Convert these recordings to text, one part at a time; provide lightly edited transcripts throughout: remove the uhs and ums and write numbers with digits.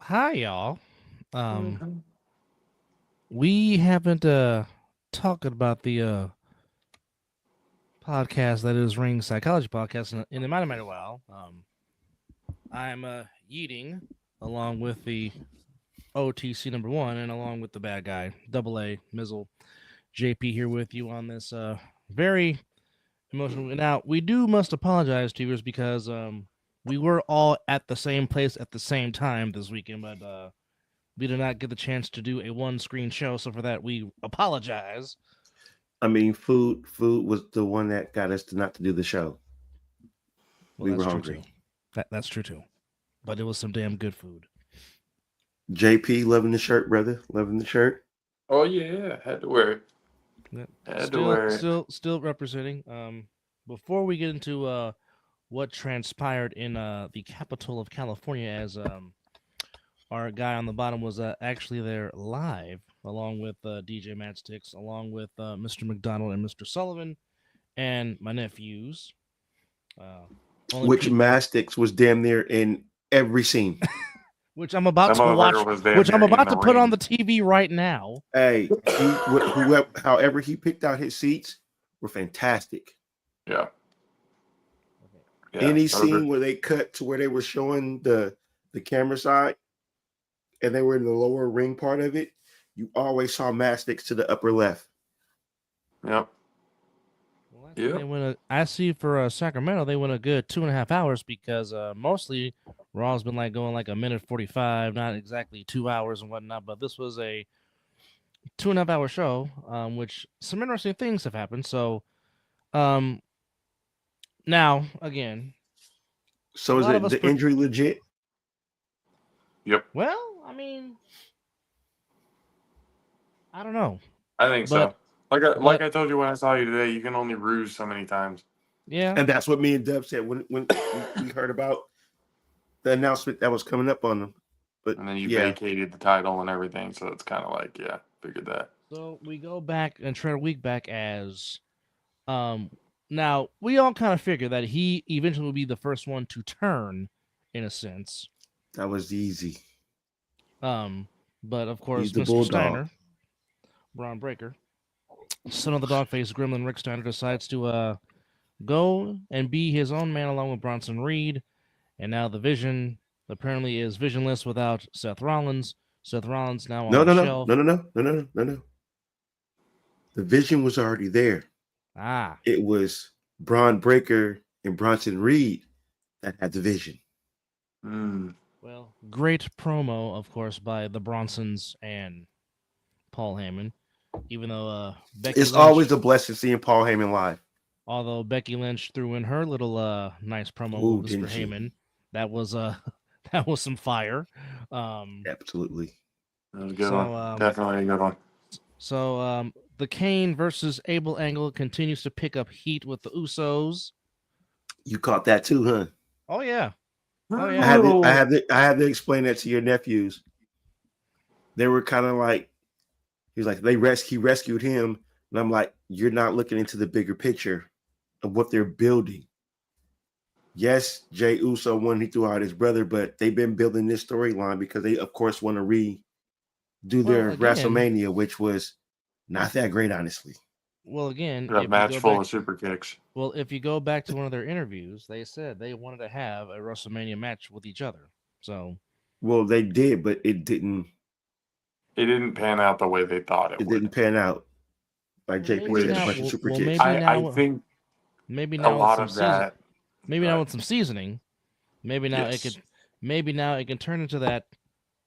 Hi, y'all. Um, Mhm. we haven't talked about the podcast that is Ring Psychology Podcast in a mighty while. I'm Yeeting along with the OTC number one and along with the bad guy Double A Mizzle JP here with you on this very emotional. Now we must apologize to viewers because we were all at the same place at the same time this weekend, but we did not get the chance to do a one screen show, so for that we apologize. I mean, food was the one that got us to not to do the show. Well, We that's were true too. hungry. That's true too. But it was some damn good food. JP loving the shirt, brother. Loving the shirt. Oh yeah, had to wear it. Yeah. Had to Still, wear it. still, still representing. Before we get into what transpired in the capital of California, as our guy on the bottom was actually there live, along with DJ Matchsticks, along with Mr. McDonald and Mr. Sullivan, and my nephews. Uh, only Which people Mastix was damn near in every scene. which I'm about That to watch, motherfucker was damn which I'm near in about the to put on ring. the TV right now. Hey, whoever, however he picked out his seats were fantastic. Yeah, yeah. Any Those are, scene where they cut to where they were showing the camera side and they were in the lower ring part of it, you always saw Mastix to the upper left. yep, Well, I see they yep. went. I see for Sacramento they went a good 2.5 hours because mostly Raw's been like going like a minute 45, not exactly 2 hours and whatnot. But this was a 2.5 hour show, which some interesting things have happened. So um, now again, a So is lot of it us. the injury legit? Yep. Well, I mean, I don't know, I think but so. Like but I told you when I saw you today, you can only ruse so many times, yeah. And that's what me and Dub said when we heard about the announcement that was coming up on them. But and then you yeah, vacated the title and everything. So it's kind of like, yeah, figured that. So we go back and tread a week back as um now we all kind of figure that he eventually will be the first one to turn in a sense. that was easy. Um but of He's course the Mr. bulldog. Steiner, Braun Breaker, son of the dog-faced gremlin Rick Steiner decides to go and be his own man along with Bronson Reed, and now the Vision apparently is visionless without Seth Rollins. Seth Rollins now on No, the no, no, shelf. no, no, no, no, no, no, no. The vision was already there. Ah, It was Braun Breaker and Bronson Reed that had the vision. Mm. well, great promo, of course, by the Bronsons and Paul Heyman. Even though Becky It's always Lynch, a blessing seeing Paul Heyman live. although Becky Lynch threw in her little nice promo Ooh, with Mr. didn't she? Heyman, that was that was some fire. Um, Absolutely. That was a good one. so Definitely a good one. the Kane versus Abel angle continues to pick up heat with the Usos. You caught that too, huh? Oh yeah, oh I yeah. had to, I had to, I had to explain that to your nephews. They were kind of like, he was like, he rescued him, and I'm like, you're not looking into the bigger picture of what they're building. Yes, Jay Uso won, he threw out his brother, but th've been building this storyline because they, of course, want to redo Well their again, WrestleMania, which was not that great, honestly. well again, A if you match go full back of super kicks. Well, if you go back to one of their interviews, they said they wanted to have a WrestleMania match with each other. So, Well, they did, but it didn't. It didn't pan out the way they thought it It would. didn't pan out. Like well, JP maybe said, a now. bunch of Which Well, super well kicks. maybe I now. think Maybe a now with lot some of season. that. Maybe now But with some seasoning. Maybe now it yes, could. Maybe now it can turn into that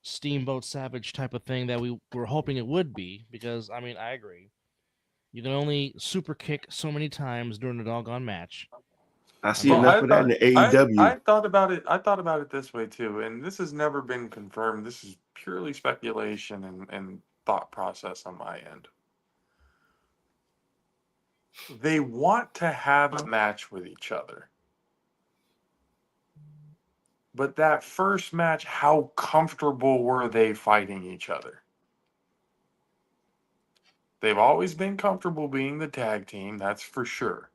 Steamboat Savage type of thing that we were hoping it would be. Because I mean, I agree. You can only super kick so many times during a doggone match. I I see well, mean, enough of that in the I AEW. thought about it. I thought about it this way too, and this has never been confirmed. This is purely speculation and thought process on my end. They want to have a match with each other, but that first match, how comfortable were they fighting each other? They've always been comfortable being the tag team, that's for sure.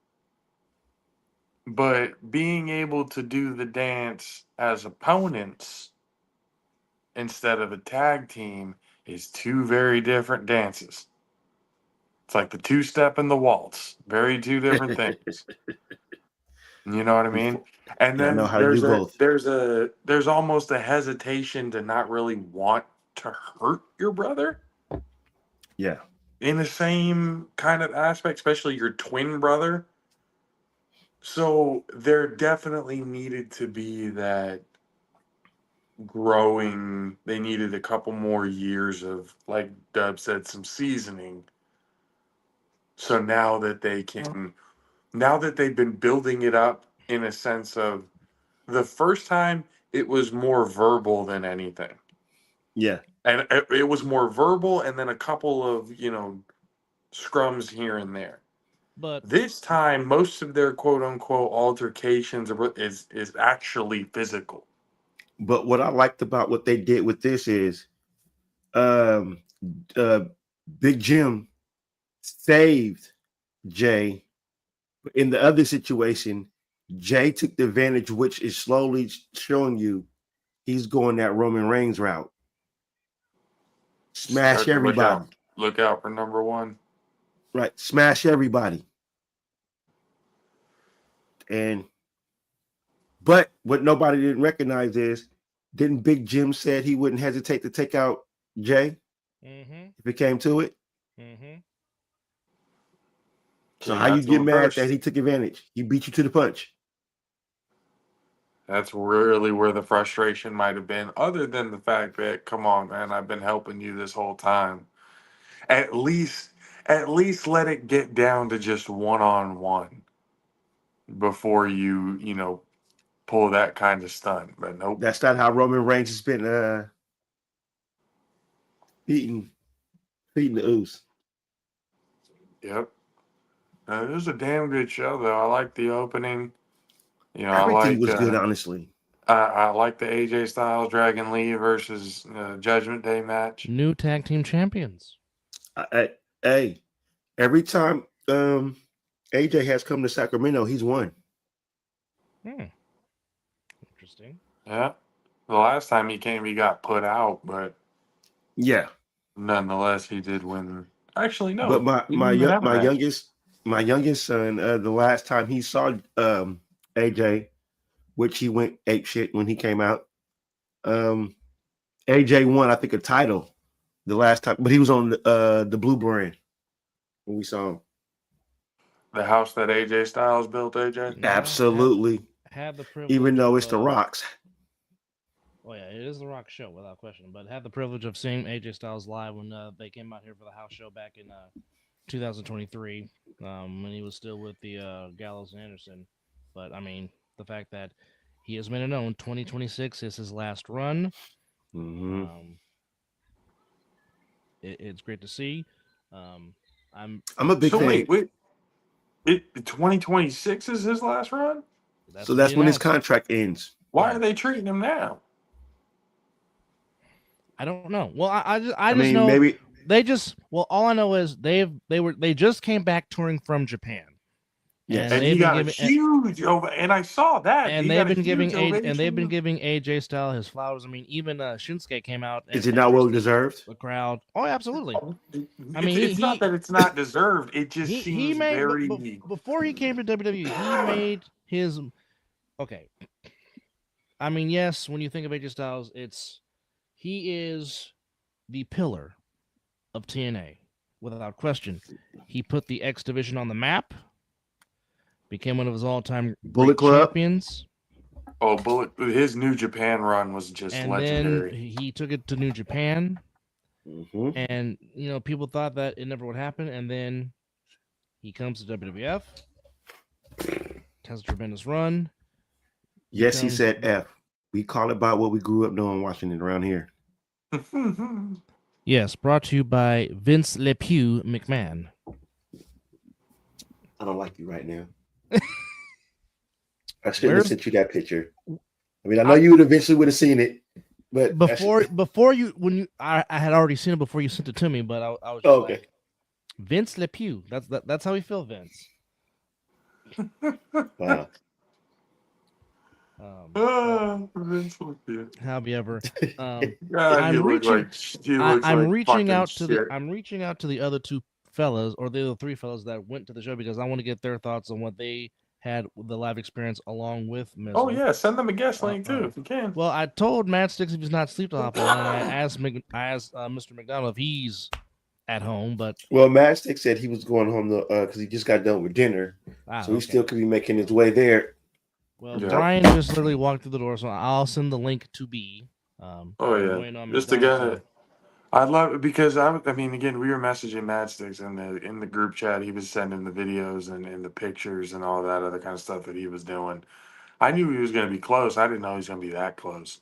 But being able to do the dance as opponents instead of a tag team is two very different dances. It's like the two-step and the waltz. Very two different things. You know what I mean? And And I know then how to do both. there's almost a hesitation to not really want to hurt your brother Yeah. in the same kind of aspect, especially your twin brother. So there definitely needed to be that growing. They needed a couple more years of, like Dub said, some seasoning. So now that they've been building it up in a sense of the first time it was more verbal than anything. Yeah. And it was more verbal and then a couple of, scrums here and there. But This time, most of their quote unquote altercations is actually physical. But what I liked about what they did with this is um uh Big Jim saved Jay. In the other situation, Jay took the advantage, which is slowly showing you he's going that Roman Reigns route. Smash Start to everybody. Look out for number one. Right. Smash everybody. But what nobody didn't recognize is, didn't Big Jim said he wouldn't hesitate to take out Jay if it came to it? So how you get mad that he took advantage? He beat you to the punch. That's really where the frustration might have been, other than the fact that, come on, man, I've been helping you this whole time. At least let it get down to just one-on-one before you pull that kind of stunt. But nope. That's not how Roman Reigns has been feeding the ooze. Yep. It was a damn good show, though. I like the opening. Everything was good, honestly. I like the AJ Styles Dragon Lee versus Judgment Day match. New tag team champions. Hey, every time AJ has come to Sacramento, he's won. Interesting. Yeah. The last time he came, he got put out, but yeah, nonetheless, he did win. Actually, no. But my youngest son, the last time he saw AJ, which he went apeshit when he came out. AJ won, I think, a title the last time, but he was on the Blue brand when we saw him. The house that AJ Styles built, AJ? Absolutely. Had the privilege, even though it's the Rocks. Oh yeah, it is the Rock show without question. But had the privilege of seeing AJ Styles live when they came out here for the house show back in 2023, when he was still with the Gallows and Anderson. But I mean, the fact that he has made it known 2026 is his last run. It's great to see. I'm a big fan. Wait. 2026 is his last run? That's when his contract ends. Why are they treating him now? I don't know. Well, I just know maybe they just. Well, all I know is they just came back touring from Japan. Yes, and he got a huge and I saw that. And they've been giving AJ Styles his flowers. I mean, even Shinsuke came out. Is it not well deserved? The crowd. Oh, absolutely. I mean, it's not that it's not deserved. It just seems very. Before he came to WWE, he made his. Okay. I mean, yes. When you think of AJ Styles, he is the pillar of TNA, without question. He put the X Division on the map. Became one of his all-time Bullet Club champions. Oh, his New Japan run was just legendary. Then he took it to New Japan, mm-hmm. and people thought that it never would happen. And then he comes to WWF, has a tremendous run. Yes, he said F. We call it by what we grew up knowing, watching it around here. Yes, brought to you by Vince LePew McMahon. I don't like you right now. I shouldn't have sent you that picture. I mean, I know you would eventually would have seen it, but I had already seen it before you sent it to me. But I was just like, Vince LePew. That's how we feel, Vince. Wow. Vince McMahon. However, God, I'm he looked reaching. like he looks I'm like reaching fucking out to the. shit. I'm reaching out to the other two fellas or the other three fellas that went to the show because I want to get their thoughts on what they had with the live experience along with Mizzle. Oh yeah, send them a guest link too uh. if you can. Well, I told Matt Sticks if he's not asleep to hop on, and I asked Mr. McDonald if he's at home, but Well, Mastic said he was going home because he just got done with dinner, so he okay. still could be making his way there. Well, Yeah. Brian just literally walked through the door, so I'll send the link to B. Oh I'm yeah, waiting on just to McDonald get it. I love it because I mean, again, we were messaging Matchsticks in the group chat. He was sending the videos and the pictures and all that other kind of stuff that he was doing. I knew he was going to be close. I didn't know he was going to be that close.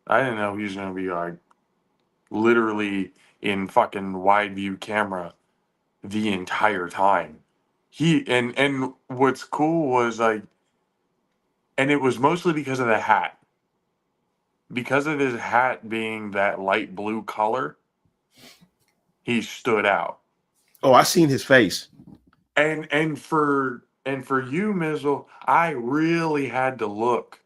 I didn't know he was going to be like literally in fucking wide view camera the entire time. And what's cool was like, and it was mostly because of the hat, because of his hat being that light blue color. He stood out. Oh, I seen his face. And for you, Mizzle, I really had to look.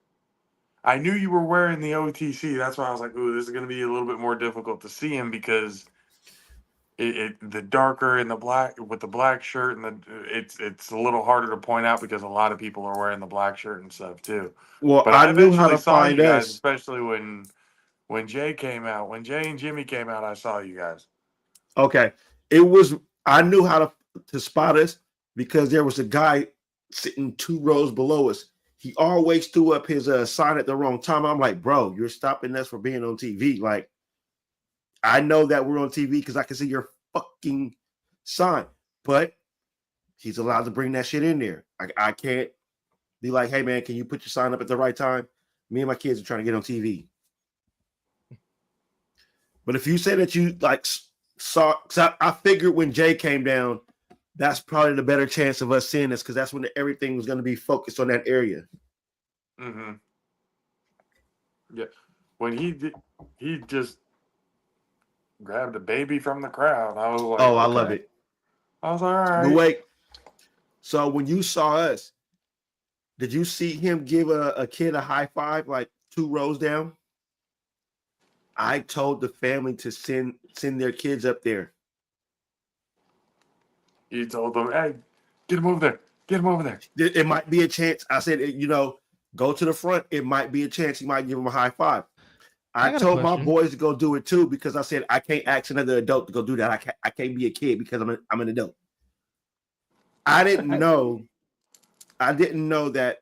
I knew you were wearing the OTC. That's why I was like, "Ooh, this is going to be a little bit more difficult to see him because the darker and the black with the black shirt and it's a little harder to point out because a lot of people are wearing the black shirt and stuff too." Well, But I I knew how eventually to saw find you guys, us. especially when Jay came out, when Jay and Jimmy came out. I saw you guys. Okay, I knew how to spot us because there was a guy sitting 2 rows below us. He always threw up his sign at the wrong time. I'm like, bro, you're stopping us from being on TV. Like, I know that we're on TV because I can see your fucking sign, but he's allowed to bring that shit in there. I can't be like, hey man, can you put your sign up at the right time? Me and my kids are trying to get on TV. But if you say that you like saw, because I figured when Jay came down, that's probably the better chance of us seeing this because that's when everything was going to be focused on that area. Mm-hmm. Yeah, when he just grabbed a baby from the crowd. I was like, Oh, I okay. love it. I was like, all right. But wait, so when you saw us, did you see him give a kid a high five like 2 rows down? I told the family to send their kids up there. You told them, hey, get him over there. Get him over there. It might be a chance. I said, go to the front. It might be a chance he might give him a high five. I got a told my question. boys to go do it too because I said I can't ask another adult to go do that. I can't be a kid because I'm an adult. I didn't know that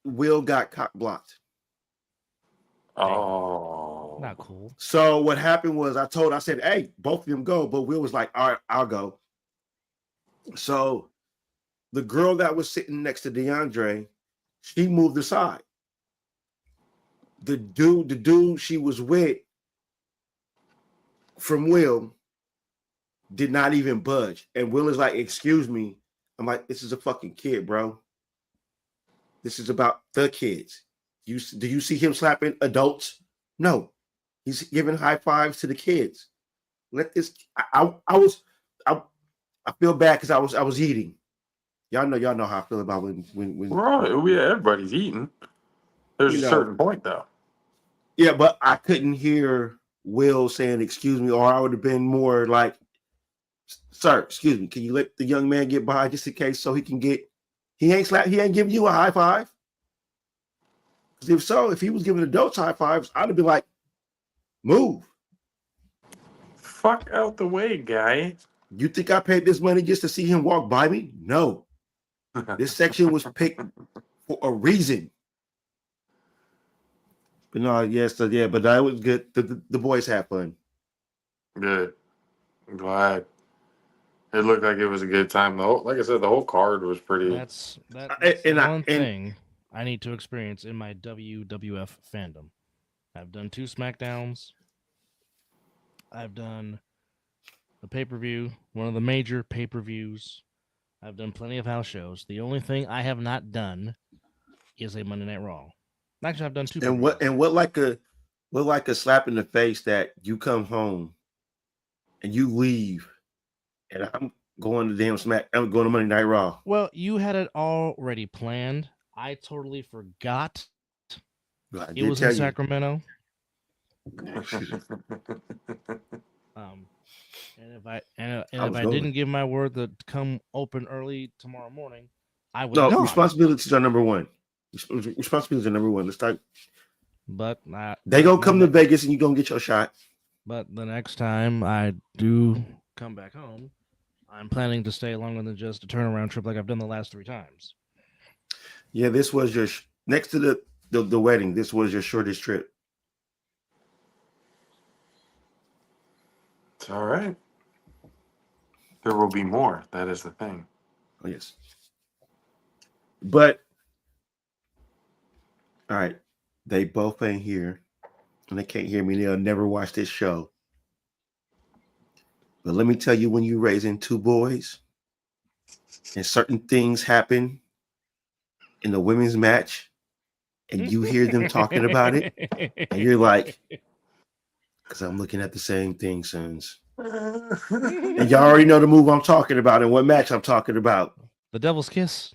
Will got cock blocked. Oh, Not cool. So what happened was I said, hey, both of them go, but Will was like, all right, I'll go. So the girl that was sitting next to DeAndre, she moved aside. The dude she was with from Will did not even budge. And Will is like, excuse me. I'm like, this is a fucking kid, bro. This is about the kids. Do you see him slapping adults? No. He's giving high fives to the kids. Let this. I feel bad because I was eating. Y'all know how I feel about when right. Everybody's eating. There's a certain point though. Yeah, but I couldn't hear Will saying excuse me, or I would have been more like, sir, excuse me, can you let the young man get by just in case so he can get he ain't giving you a high five. If he was giving adults high fives, I'd have been like, move. Fuck out the way, guy. You think I paid this money just to see him walk by me? No. This section was picked for a reason. But no, yes, yeah, but that was good. The boys had fun. Good. I'm glad. It looked like it was a good time. Like I said, the whole card was pretty. That's one thing I need to experience in my WWF fandom. I've done 2 SmackDowns. I've done the pay-per-view, one of the major pay-per-views. I've done plenty of house shows. The only thing I have not done is a Monday Night Raw. Actually, I've done 2. And what like a slap in the face that you come home and you leave, and I'm going to Monday Night Raw. Well, you had it already planned. I totally forgot I It did was tell in you. Sacramento. And if I I if was I going. didn't give my word to come open early tomorrow morning, I would No, have gone. responsibilities are number one. Responsibilities are number one. Let's start. But They gonna come to Vegas and you gonna get your shot. But the next time I do come back home, I'm planning to stay longer than just a turnaround trip like I've done the last 3 times. Yeah, this was your next to the wedding. This was your shortest trip. It's all right. There will be more. That is the thing. Oh, yes. But all right, they both ain't here, and they can't hear me. They'll never watch this show. But let me tell you, when you're raising 2 boys, and certain things happen in the women's match, and you hear them talking about it, and you're like, because I'm looking at the same thing, sons. And y'all already know the move I'm talking about and what match I'm talking about. The Devil's Kiss.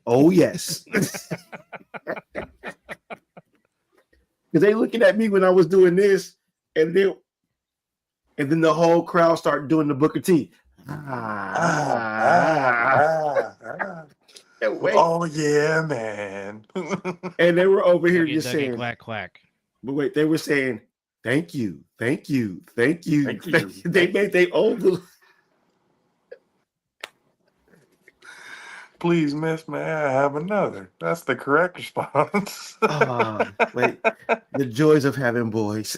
Oh, yes. Because they looking at me when I was doing this, and then the whole crowd started doing the Booker T. Oh yeah, man. And they were over here just Dougie, saying, quack, quack. but wait, they were saying, thank you, thank you, thank you. Thank you. They made their own little. Please, miss, may I have another? That's the correct response. Wait, the joys of having boys.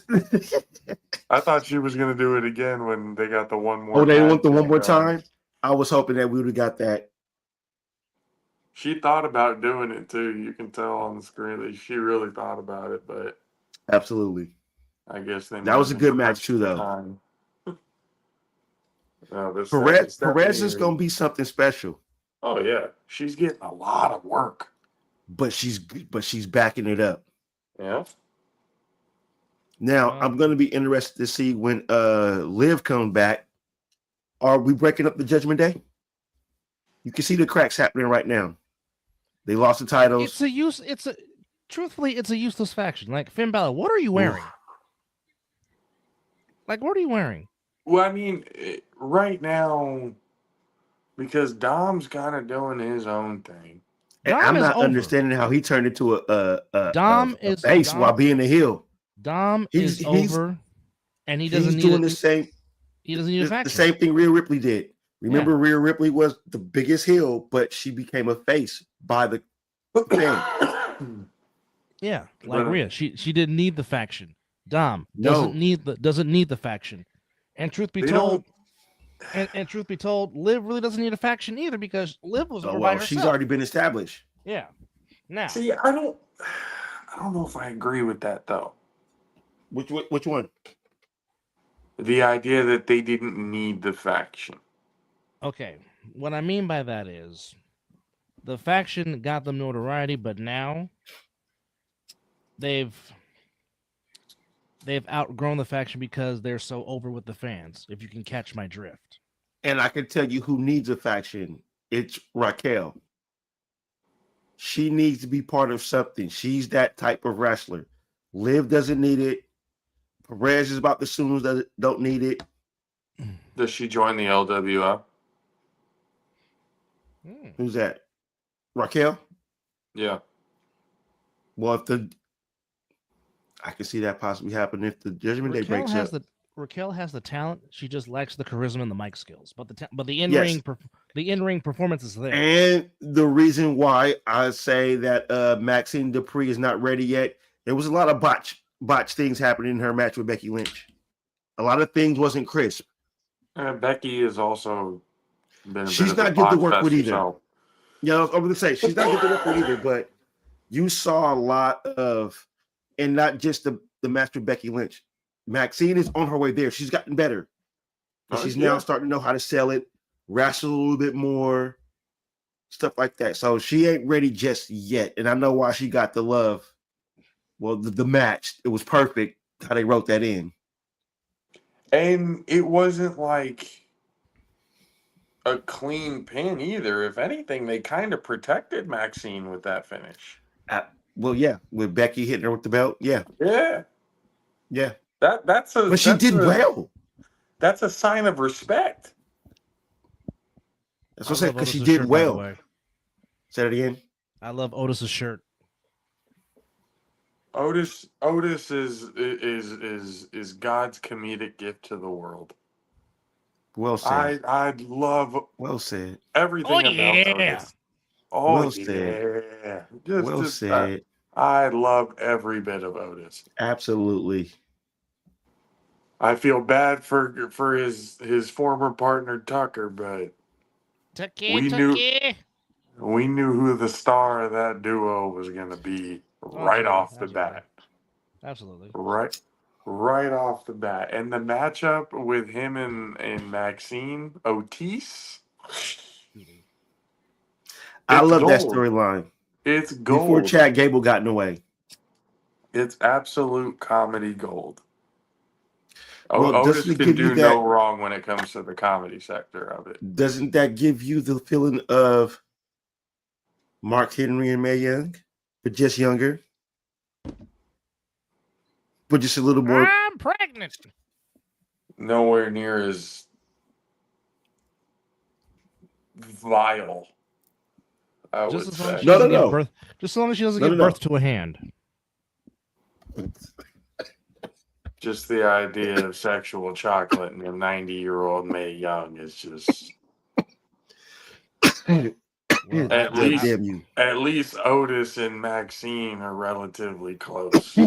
I thought she was gonna do it again when they got the one more. Oh, they tag want the one team more going. time? I was hoping that we would have got that. She thought about doing it too. You can tell on the screen that she really thought about it, but Absolutely. I guess they. That was a good match too, though. Time. Perez is going to be something special. Oh yeah, she's getting a lot of work, but she's backing it up. Yeah. Now I'm going to be interested to see when Liv comes back. Are we breaking up the Judgment Day? You can see the cracks happening right now. They lost the titles. Truthfully, it's a useless faction. Like Finn Balor, what are you wearing? Like, what are you wearing? Well, I mean, right now, because Dom's kind of doing his own thing. And I'm not understanding how he turned into a base while being a heel. Dom is over, and he doesn't need doing the same. He doesn't need a faction. The same thing Rhea Ripley did. Remember, Rhea Ripley was the biggest heel, but she became a face by the fan. Yeah, like Rhea, she didn't need the faction. Dom doesn't need the faction. And truth be told, Liv really doesn't need a faction either because Liv was over by herself. She's already been established. Yeah. Now, see, I don't know if I agree with that though. Which one? The idea that they didn't need the faction. Okay, what I mean by that is the faction got them notoriety, but now they've outgrown the faction because they're so over with the fans, if you can catch my drift. And I can tell you who needs a faction. It's Raquel. She needs to be part of something. She's that type of wrestler. Liv doesn't need it. Perez is about the Sooners that don't need it. Does she join the LWO? Who's that? Raquel? Yeah. Well, I can see that possibly happen if the Judgment Day breaks up. Raquel has the talent. She just lacks the charisma and the mic skills. But the in-ring performance is there. And the reason why I say that Maxine Dupree is not ready yet, there was a lot of botch things happening in her match with Becky Lynch. A lot of things wasn't crisp. Becky is also been. She's not good to work with either. Yeah, I was going to say she's not good to work with either. But you saw a lot of, and not just the match with Becky Lynch. Maxine is on her way there. She's gotten better. She's now starting to know how to sell it, wrestle a little bit more, stuff like that. So she ain't ready just yet. And I know why she got the love. Well, the match, it was perfect how they wrote that in. And it wasn't like a clean pin either. If anything, they kind of protected Maxine with that finish. Well, yeah, with Becky hitting her with the belt. Yeah, Yeah, yeah. that's But she did well. That's a sign of respect. That's I what I said, love because she Otis's did shirt, by the well. way. Say it again. I love Otis's shirt. Otis is God's comedic gift to the world. Well said. I love Well said. everything Oh, about yeah. Otis. Oh Well said. yeah, Well just said. I love every bit of Otis. Absolutely. I feel bad for his former partner Tucker, but we knew Tucky. we knew who the star of that duo was going to be right off the bat. Absolutely. Right off the bat. And the matchup with him and Maxine Otis, I it's love that gold. storyline. It's Before gold. Chad Gable got in the way. It's absolute comedy gold. Well, Otis doesn't it can give you do that? no wrong when it comes to the comedy sector of it. Doesn't that give you the feeling of Mark Henry and Mae Young, but just younger, but just a little more? I'm pregnant. Nowhere near as vile. I Just would as long as say. she No, doesn't no, give no. birth. Just as long as she doesn't No, give no, no. birth to a hand. Just the idea of sexual chocolate and a 90-year-old Mae Young is just Well, at least damn you. at least Otis and Maxine are relatively close.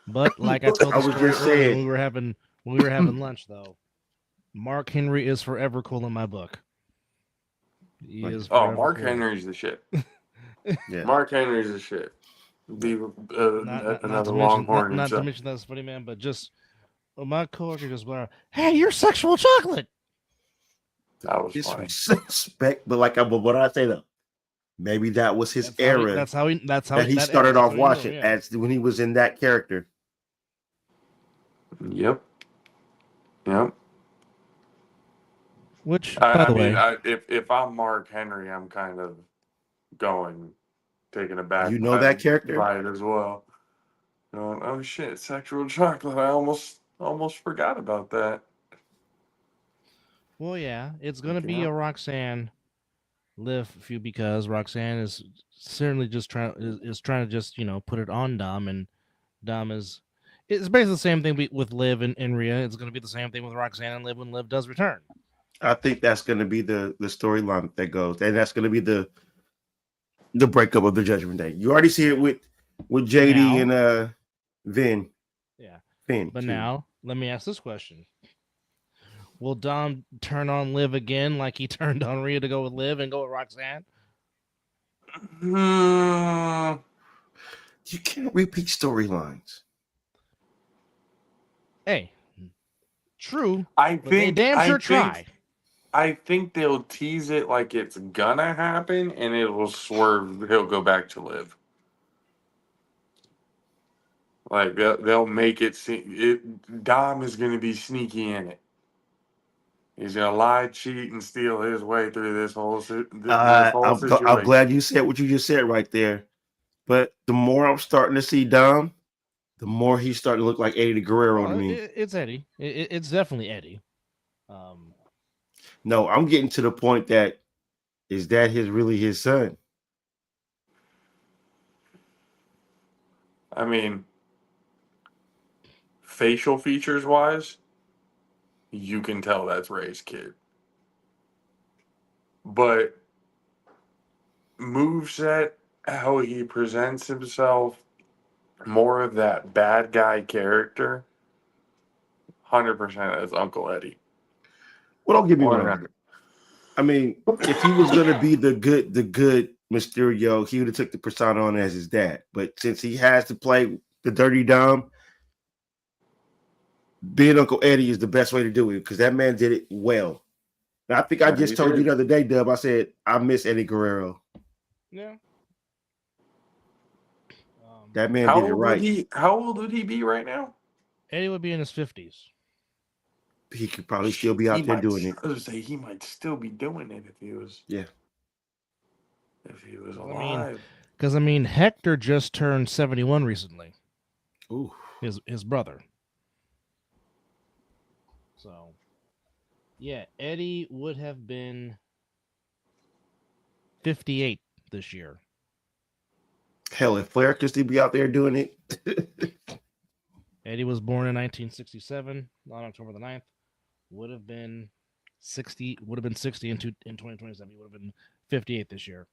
But like I told I the was story just earlier saying. when we were having lunch, though, Mark Henry is forever cool in my book. He is. Oh, forever Mark cool. Henry's the shit. Yeah. Mark Henry's the shit. Be Not another to mention, Longhorn not to himself. mention that's funny, man. But just my coworker just went, "Hey, you're sexual chocolate." That was funny. Disrespect, but what I say though, maybe that was his era. That's how he he started off watching yeah. as when he was in that character. Yep. Which, by the way, if I'm Mark Henry, I'm kind of taken aback. You know that character? by it as well. Oh shit, sexual chocolate. I almost forgot about that. well, yeah, it's gonna be Yeah. a Roxanne Liv feud because Roxanne is certainly just trying to just put it on Dom, and Dom is. It's basically the same thing with Liv and Rhea. It's going to be the same thing with Roxanne and Liv when Liv does return. I think that's going to be the storyline that goes, and that's going to be the breakup of the Judgment Day. You already see it with JD and Vin. Yeah, Finn. But too. now let me ask this question: will Dom turn on Liv again, like he turned on Rhea to go with Liv and go with Roxanne? You can't repeat storylines. Hey, true. I But they think damn sure try. I think they'll tease it like it's gonna happen, and it will swerve. He'll go back to Liv. Like they'll make it seem Dom is gonna be sneaky in it. He's gonna lie, cheat, and steal his way through this whole situation. I'm glad you said what you just said right there. But the more I'm starting to see Dom, the more he's starting to look like Eddie Guerrero to me. It's Eddie. It's definitely Eddie. No, I'm getting to the point that is that really his son? I mean, facial features wise, you can tell that's Ray's kid. But moveset, how he presents himself, more of that bad guy character, 100% as Uncle Eddie. Well, don't get me wrong. I mean, if he was gonna be the good Mysterio, he would have took the persona on as his dad. But since he has to play the dirty Dom, being Uncle Eddie is the best way to do it because that man did it well. And I think I just told you the other day, Dub. I said I miss Eddie Guerrero. Yeah. That man did it right. How old would he be right now? Eddie would be in his 50s. He could probably still be out there doing it. I was say he might still be doing it if he was. Yeah. If he was alive. I mean, Because I mean, Hector just turned 71 recently. Ooh. His brother. So, yeah, Eddie would have been 58 this year. Hell, if Flair could still be out there doing it. Eddie was born in 1967 on October the 9th. Would have been 60. Would have been 60 in 2027. He would have been 58 this year.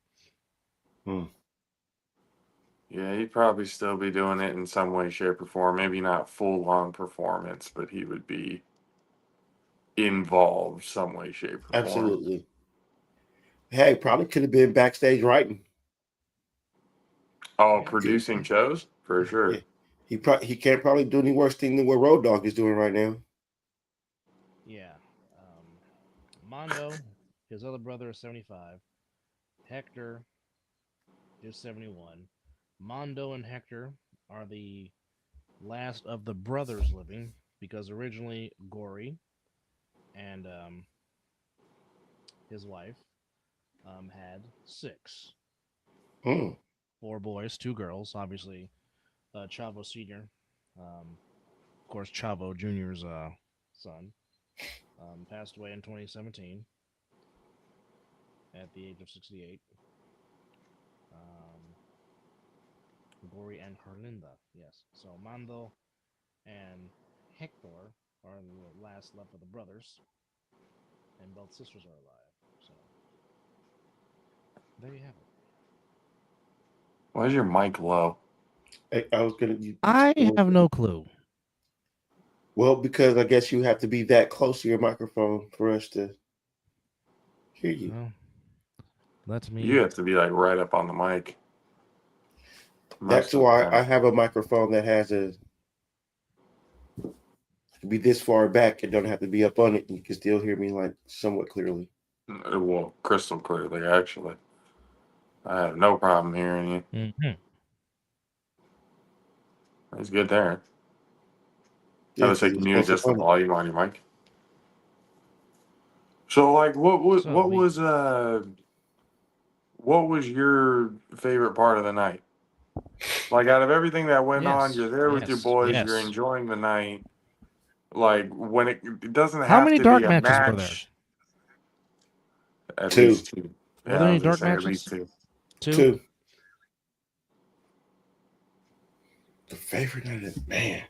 Yeah, he'd probably still be doing it in some way, shape, or form. Maybe not full on performance, but he would be involved some way, shape, or form. Absolutely. Hey, probably could have been backstage writing. Oh, producing shows for sure. Yeah. He can't probably do any worse thing than what Road Dogg is doing right now. Yeah. Mondo, his other brother, is 75. Hector is 71. Mondo and Hector are the last of the brothers living because originally Gory and his wife had 6. 4 boys, 2 girls. Obviously, Chavo Sr., of course, Chavo Jr.'s son, passed away in 2017 at the age of 68. Gory and Herlinda, yes. So Mando and Hector are the last left of the brothers, and both sisters are alive. So there you have it. Why is your mic low? I was gonna. I have no clue. Well, because I guess you have to be that close to your microphone for us to hear you. Well, that's me. You have to be like right up on the mic. That's why I have a microphone that has a be this far back and don't have to be up on it. And you can still hear me like somewhat clearly. Well, crystal clearly, actually. I have no problem hearing you. Mm-hmm. It's good there. Yeah, I was thinking you adjust the volume on your mic. So, like, what was your favorite part of the night? Like, out of everything that went on, you're there with your boys, you're enjoying the night. Like, when it doesn't have How many to dark be a matches match. were there? At 2. least 2. Were there any dark matches? At least 2. 2. The favorite night of man.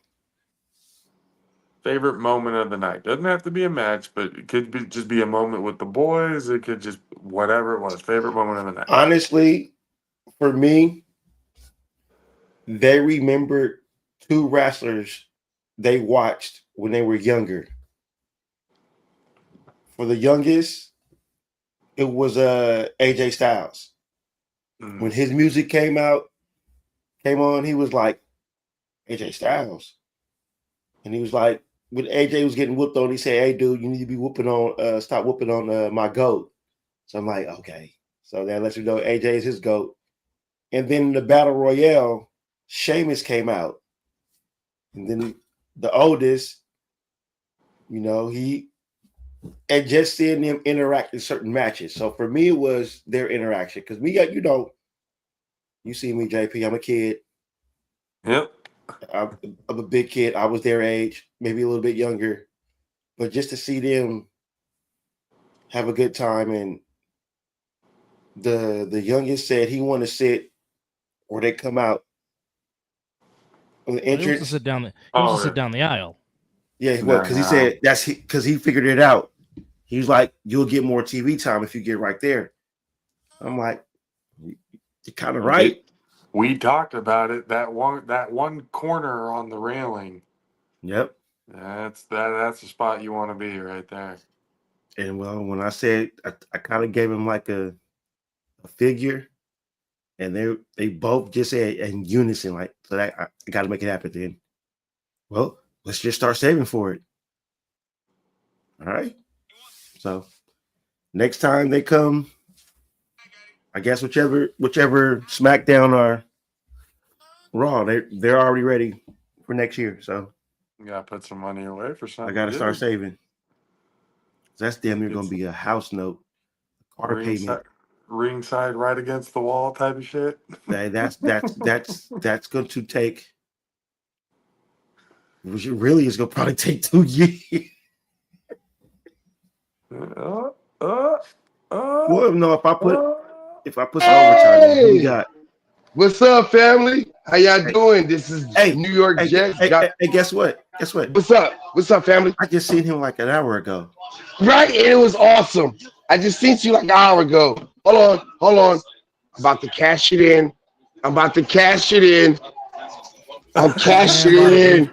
Favorite moment of the night. Doesn't have to be a match, but it could be just be a moment with the boys. It could just whatever it was. Favorite moment of the night. Honestly, for me, they remembered 2 wrestlers they watched when they were younger. For the youngest, it was AJ Styles. Mm. When his music came on, he was like, AJ Styles. And he was like, when AJ was getting whooped on, he said, hey, dude, you need to be stop whooping on my GOAT. So I'm like, okay. So that lets you know AJ is his GOAT. And then the Battle Royale, Sheamus came out. And then the oldest, and just seeing them interact in certain matches. So for me, it was their interaction. Because you see me, JP, I'm a kid. Yep. I'm a big kid. I was their age, maybe a little bit younger. But just to see them have a good time. And the youngest said he wanted to sit or they come out on the entrance. He wants to sit down. He wants to sit down the aisle. Yeah, well, because he said because he figured it out. He's like, you'll get more TV time if you get right there. I'm like, you're kind of right. We talked about it. That one corner on the railing. Yep. That's the spot you want to be right there. And well, when I said I kind of gave him like a figure, and they both just said in unison, like, so that I got to make it happen then. Well, let's just start saving for it. All right. So next time they come, I guess whichever SmackDown or Raw, they're already ready for next year. So you gotta put some money away for something. I gotta start saving. That's damn near gonna be a house note, car payment. ringside right against the wall type of shit. That's going to take. Which really is going to probably take 2 years. Well, no, if I put some overtime in, we got. What's up, family? How y'all doing? This is New York Jets. Hey, guess what? What's up? What's up, family? I just seen him like an hour ago. Right, and it was awesome. I just seen you like an hour ago. Hold on. About to cash it in. I'm cashing it in.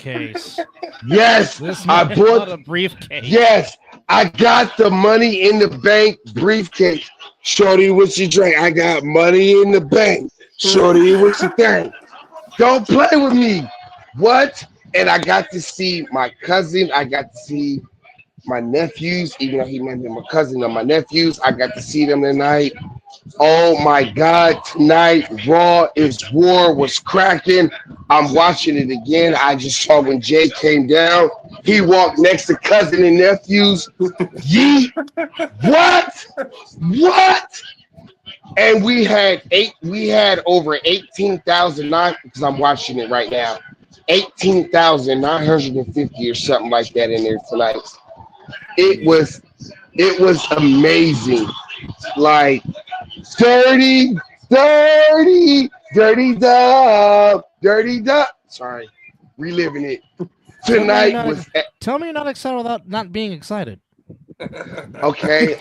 Yes, I bought a briefcase. Yes, I got the money in the bank briefcase. Shorty, what you drink? I got money in the bank. Shorty, what you think? Don't play with me. What? And I got to see my cousin. I got to see my nephews, even though he might be my cousin or my nephews. I got to see them tonight. Oh my God, tonight Raw is War was cracking. I'm watching it again. I just saw when Jay came down. He walked next to cousin and nephews. Yeet. What? And we had over 18,000 because I'm watching it right now. 18,950 or something like that in there tonight. It was amazing. Like dirty dub. Sorry, reliving it. Tonight was. Tell me you're not excited without not being excited. Okay.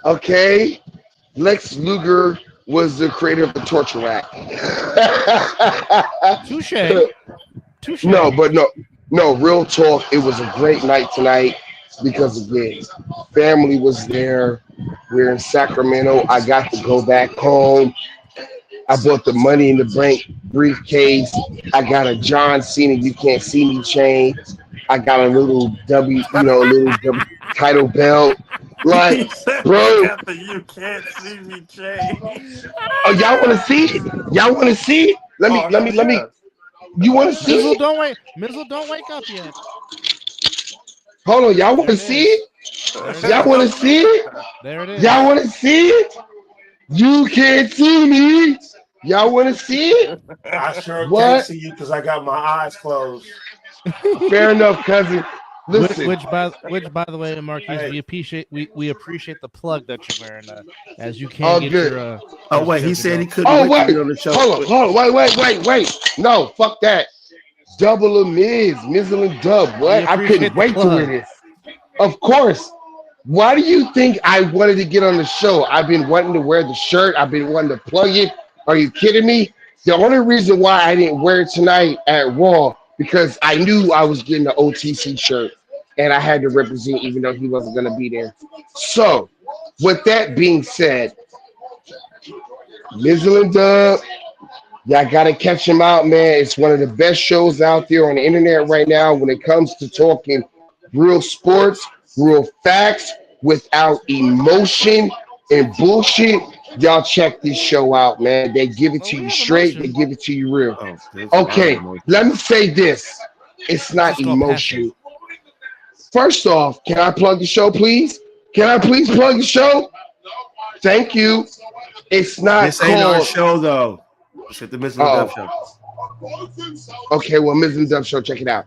Okay. Lex Luger was the creator of the torture rack. Touche. No, real talk. It was a great night tonight because again, family was there. We're in Sacramento. I got to go back home. I bought the money in the bank briefcase. I got a John Cena "You Can't See Me" chain. I got a little W title belt. Like, bro, You can't see me, Jay. oh, y'all want to see it? Let me. You want to see it? Mizzle, don't wake up yet. Hold on, y'all want to see it? Y'all want to see it? There it is. Y'all want to see it? You can't see me. Y'all want to see it? I sure What? can't see you because I got my eyes closed. Fair enough, cousin. Listen. Which by the way, Marquise, we appreciate the plug that you're wearing, as you can't get good. your. Oh wait, he said he couldn't Oh wait to wait, be on the show. hold on, wait. No, fuck that. Double a Mizzle and Dub. What? I couldn't wait to wear this. Of course. Why do you think I wanted to get on the show? I've been wanting to wear the shirt. I've been wanting to plug it. Are you kidding me? The only reason why I didn't wear it tonight at Raw because I knew I was getting the OTC shirt and I had to represent even though he wasn't going to be there. So, with that being said, Mizzle and Dub, y'all got to catch him out, man. It's one of the best shows out there on the internet right now when it comes to talking real sports, real facts, without emotion and bullshit. Y'all check this show out, man. They give it to you straight. They give it to you real. Okay, let me say this. It's not emotion. First off, can I plug the show, please? Can I please plug the show? Thank you. It's not This ain't our show, though. It's at the Mizzle and Dub show. Okay, well, Mizzle and Dub show, check it out.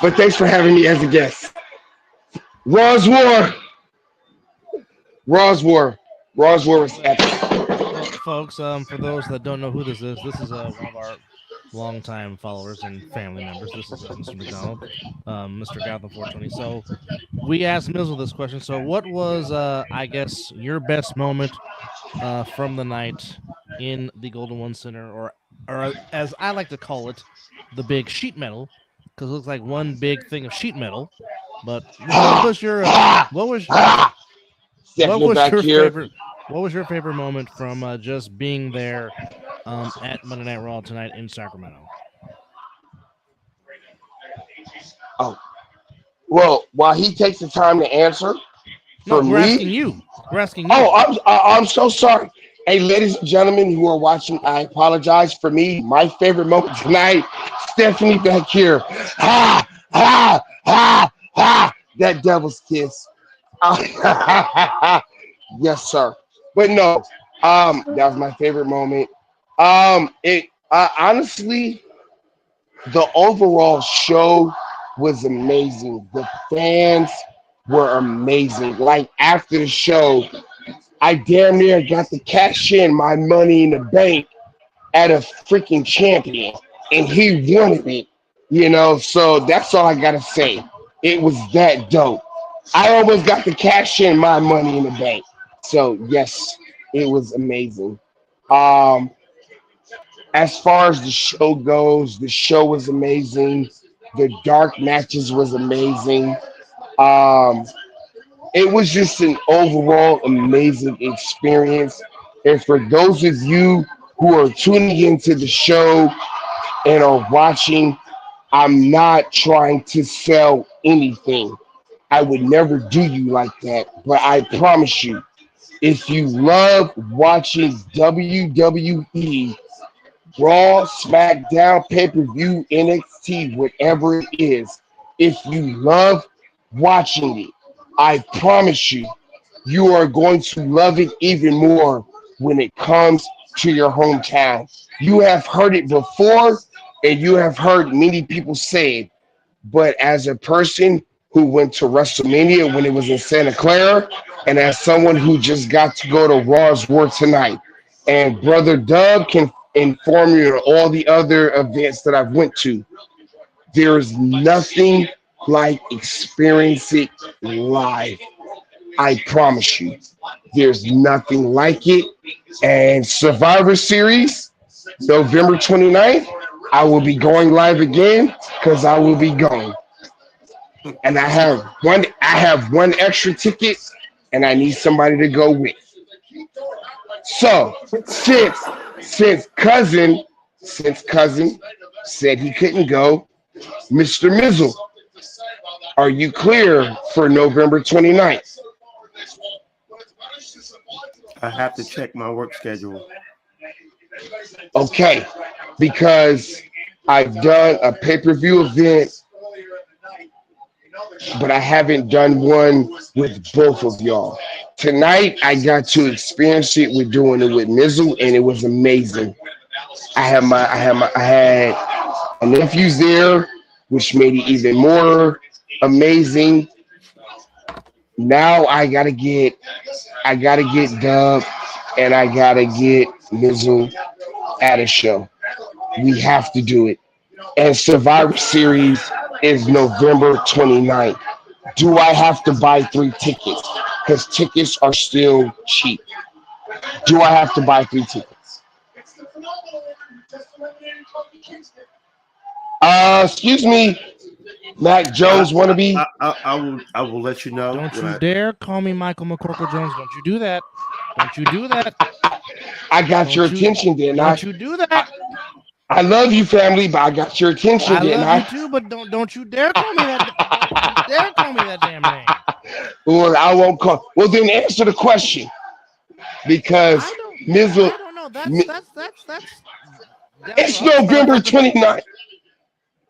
But thanks for having me as a guest. Raw's War was epic. Well, folks, for those that don't know who this is one of our longtime followers and family members. This is Mr. McDonald, Mr. Gotham 420. So we asked Mizzle this question. So what was, I guess, your best moment from the night in the Golden One Center, or as I like to call it, the big sheet metal, because it looks like one big thing of sheet metal. But what was your favorite moment from just being there at Monday Night Raw tonight in Sacramento? Oh, well, while he takes the time to answer, We're asking you. Oh, I'm so sorry. Hey, ladies and gentlemen who are watching, I apologize. For me, my favorite moment tonight, Stephanie back here. That devil's kiss. Yes, sir. But no, that was my favorite moment. It honestly, the overall show was amazing. The fans were amazing. Like after the show, I damn near got to cash in my money in the bank at a freaking champion, and he wanted it. So that's all I gotta say. It was that dope. I almost got to cash in my money in the bank. So yes, it was amazing. Um, as far as the show goes, the show was amazing. The dark matches was amazing. Um, it was just an overall amazing experience. And for those of you who are tuning into the show and are watching, I'm not trying to sell anything. I would never do you like that. But I promise you, if you love watching WWE, Raw, SmackDown, pay per view, NXT, whatever it is, if you love watching it, I promise you, you are going to love it even more when it comes to your hometown. You have heard it before, and you have heard many people say it, but as a person who went to WrestleMania when it was in Santa Clara, and as someone who just got to go to Raw's War tonight, and Brother Dub can inform you of all the other events that I've went to, there is nothing like experiencing it live. I promise you, there's nothing like it. And Survivor Series, November 29th, I will be going live again because I will be going. And I have one extra ticket and I need somebody to go with. So since cousin said he couldn't go, Mr. Mizzle, are you clear for November 29th? I have to check my work schedule. Okay, because I've done a pay-per-view event, but I haven't done one with both of y'all. Tonight, I got to experience it with doing it with Mizzle, and it was amazing. I had my nephews there, which made it even more amazing. Now I gotta get Dub, and I gotta get Mizzle at a show. We have to do it. And Survivor Series is November 29th. Do I have to buy 3 tickets? Because tickets are still cheap. Do I have to buy 3 tickets? Excuse me, Mac I, Jones wannabe. I will let you know Don't when you I. dare call me Michael McCorkle Jones. Don't you do that. Don't you do that. I got your Don't you attention, didn't I? don't you do I? that. I love you, family, but I got your attention, I didn't love you I? too, but don't you dare call me that. Don't you dare call me that damn name. Well, I won't call. Well, then answer the question because I don't Mizzle. I don't know. Mi- That's down It's for us, but I November have to. 29th.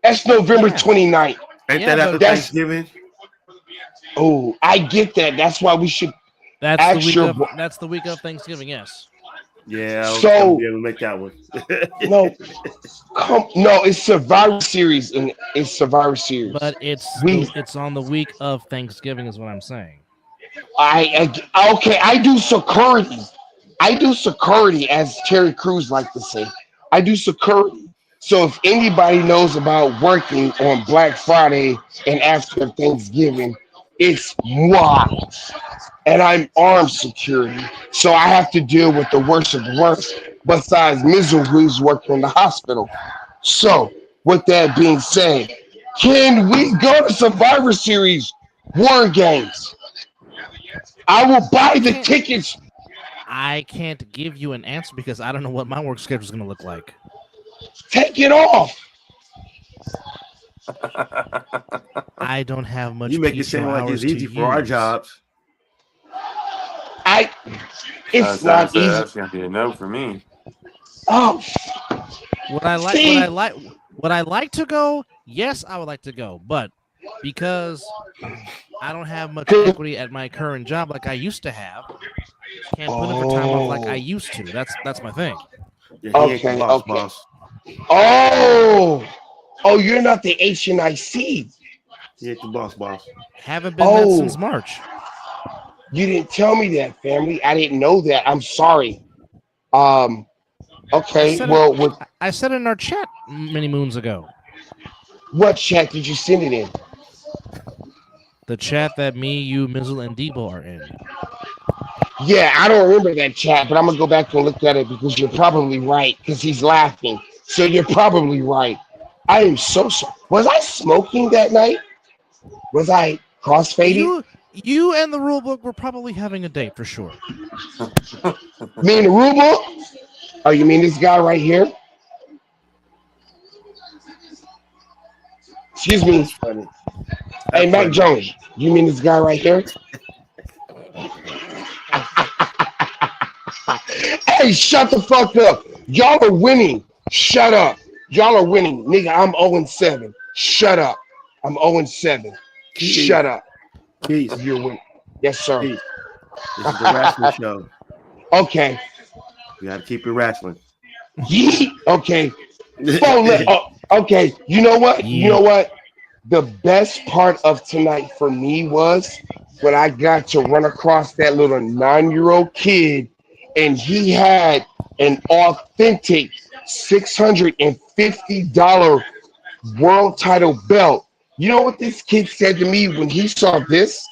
That's November Yeah, 29th. Ain't yeah, that after but That's Thanksgiving? oh, I get that. That's why we should ask your. that's the week of Thanksgiving. Yes, Yeah, I was gonna So be able to make that one. no, no, it's Survivor Series and it's Survivor Series. but it's We, it's on the week of Thanksgiving, is what I'm saying. okay. I do security. I do security, as Terry Crews like to say. I do security. So if anybody knows about working on Black Friday and after Thanksgiving, it's moi. And I'm armed security. So I have to deal with the worst of the worst, besides Mizzle, who's working in the hospital. So, with that being said, can we go to Survivor Series War Games? I will buy I the can't tickets. I can't give you an answer because I don't know what my work schedule is going to look like. Take it off. I don't have much You make it PTO seem like it's hours to easy for our use. jobs. It's not easy. That's gonna be a no for me. Oh, Would I see, like to go? Yes, I would like to go, but because I don't have much equity at my current job like I used to have. Can't put in for time off like I used to. That's my thing. Yeah, he ain't the Okay, boss, okay. boss. Oh, you're not the HNIC. He ain't the boss, boss. Haven't been that Oh. since March. You didn't tell me that, family. I didn't know that. I'm sorry. Okay. Well, I said it in our chat many moons ago. what chat did you send it in? The chat that me, you, Mizzle, and Debo are in. Yeah, I don't remember that chat, but I'm gonna go back and look at it because you're probably right. Because he's laughing, so you're probably right. I am so sorry. Was I smoking that night? Was I crossfading? You and the rule book were probably having a date for sure. Me and the rule book? Oh, you mean this guy right here? Excuse me. That's funny. Hey, That's Mac funny. Jones. You mean this guy right here? Hey, shut the fuck up. Y'all are winning. Shut up. Y'all are winning. Nigga, I'm 0-7. Shut up. I'm 0-7. Shut up. Keith, You're winning. Yes, sir. Keith, this is the wrestling show. Okay. You got to keep it wrestling. Yeet. Okay. Okay. You know what? You know what? The best part of tonight for me was when I got to run across that little 9-year-old kid and he had an authentic $650 world title belt. You know what this kid said to me when he saw this?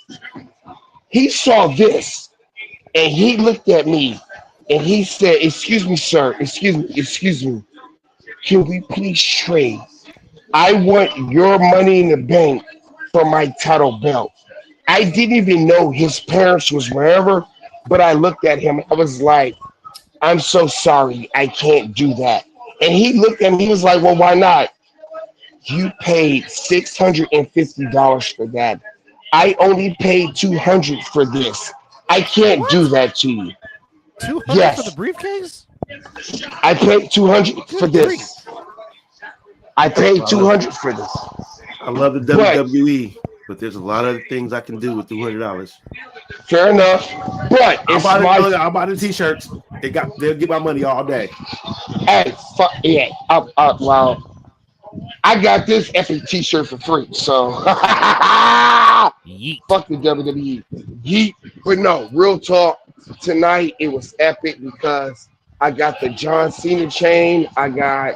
He saw this and he looked at me and he said, "Excuse me, sir. Excuse me. Can we please trade? I want your money in the bank for my title belt." I didn't even know his parents was wherever, but I looked at him. I was like, "I'm so sorry. I can't do that." And he looked at me. He was like, "Well, why not? You paid $650 for that. I only paid $200 for this. I can't do that to you." 200 Yes. for the briefcase? I paid $200 for this. I paid $200 for this. I love the WWE, but there's a lot of things I can do with $200. Fair enough. But it's I'll buy the t-shirts. They'll get my money all day. Hey, fuck yeah. Well, I got this epic t-shirt for free, so Yeet. fuck the WWE. Yeet. But no, real talk. Tonight it was epic because I got the John Cena chain. I got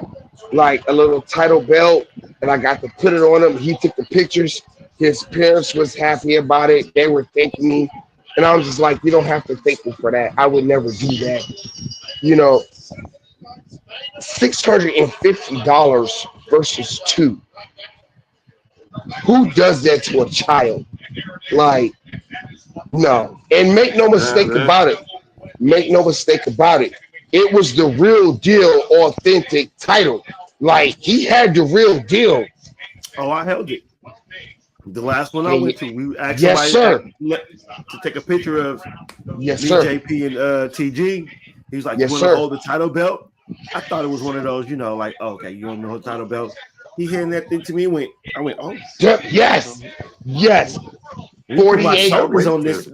like a little title belt, and I got to put it on him. He took the pictures. His parents was happy about it. They were thanking me, and I was just like, "You don't have to thank me for that. I would never do that." You know, $650 versus $2. Who does that to a child? Like, no. And make no mistake about it. Make no mistake about it. It was the real deal, authentic title. Like, he had the real deal. Oh, I held it. The last one I went to, we asked Yes, somebody sir. to take a picture of Yes, me, sir. JP, and TG. He was like, Yes, "You want to sir. hold the title belt?" I thought it was one of those, like, oh, okay, you want to hold the title belt? He handed that thing to me and I went, oh. Yes. Yes. You put my 48 shoulders on this.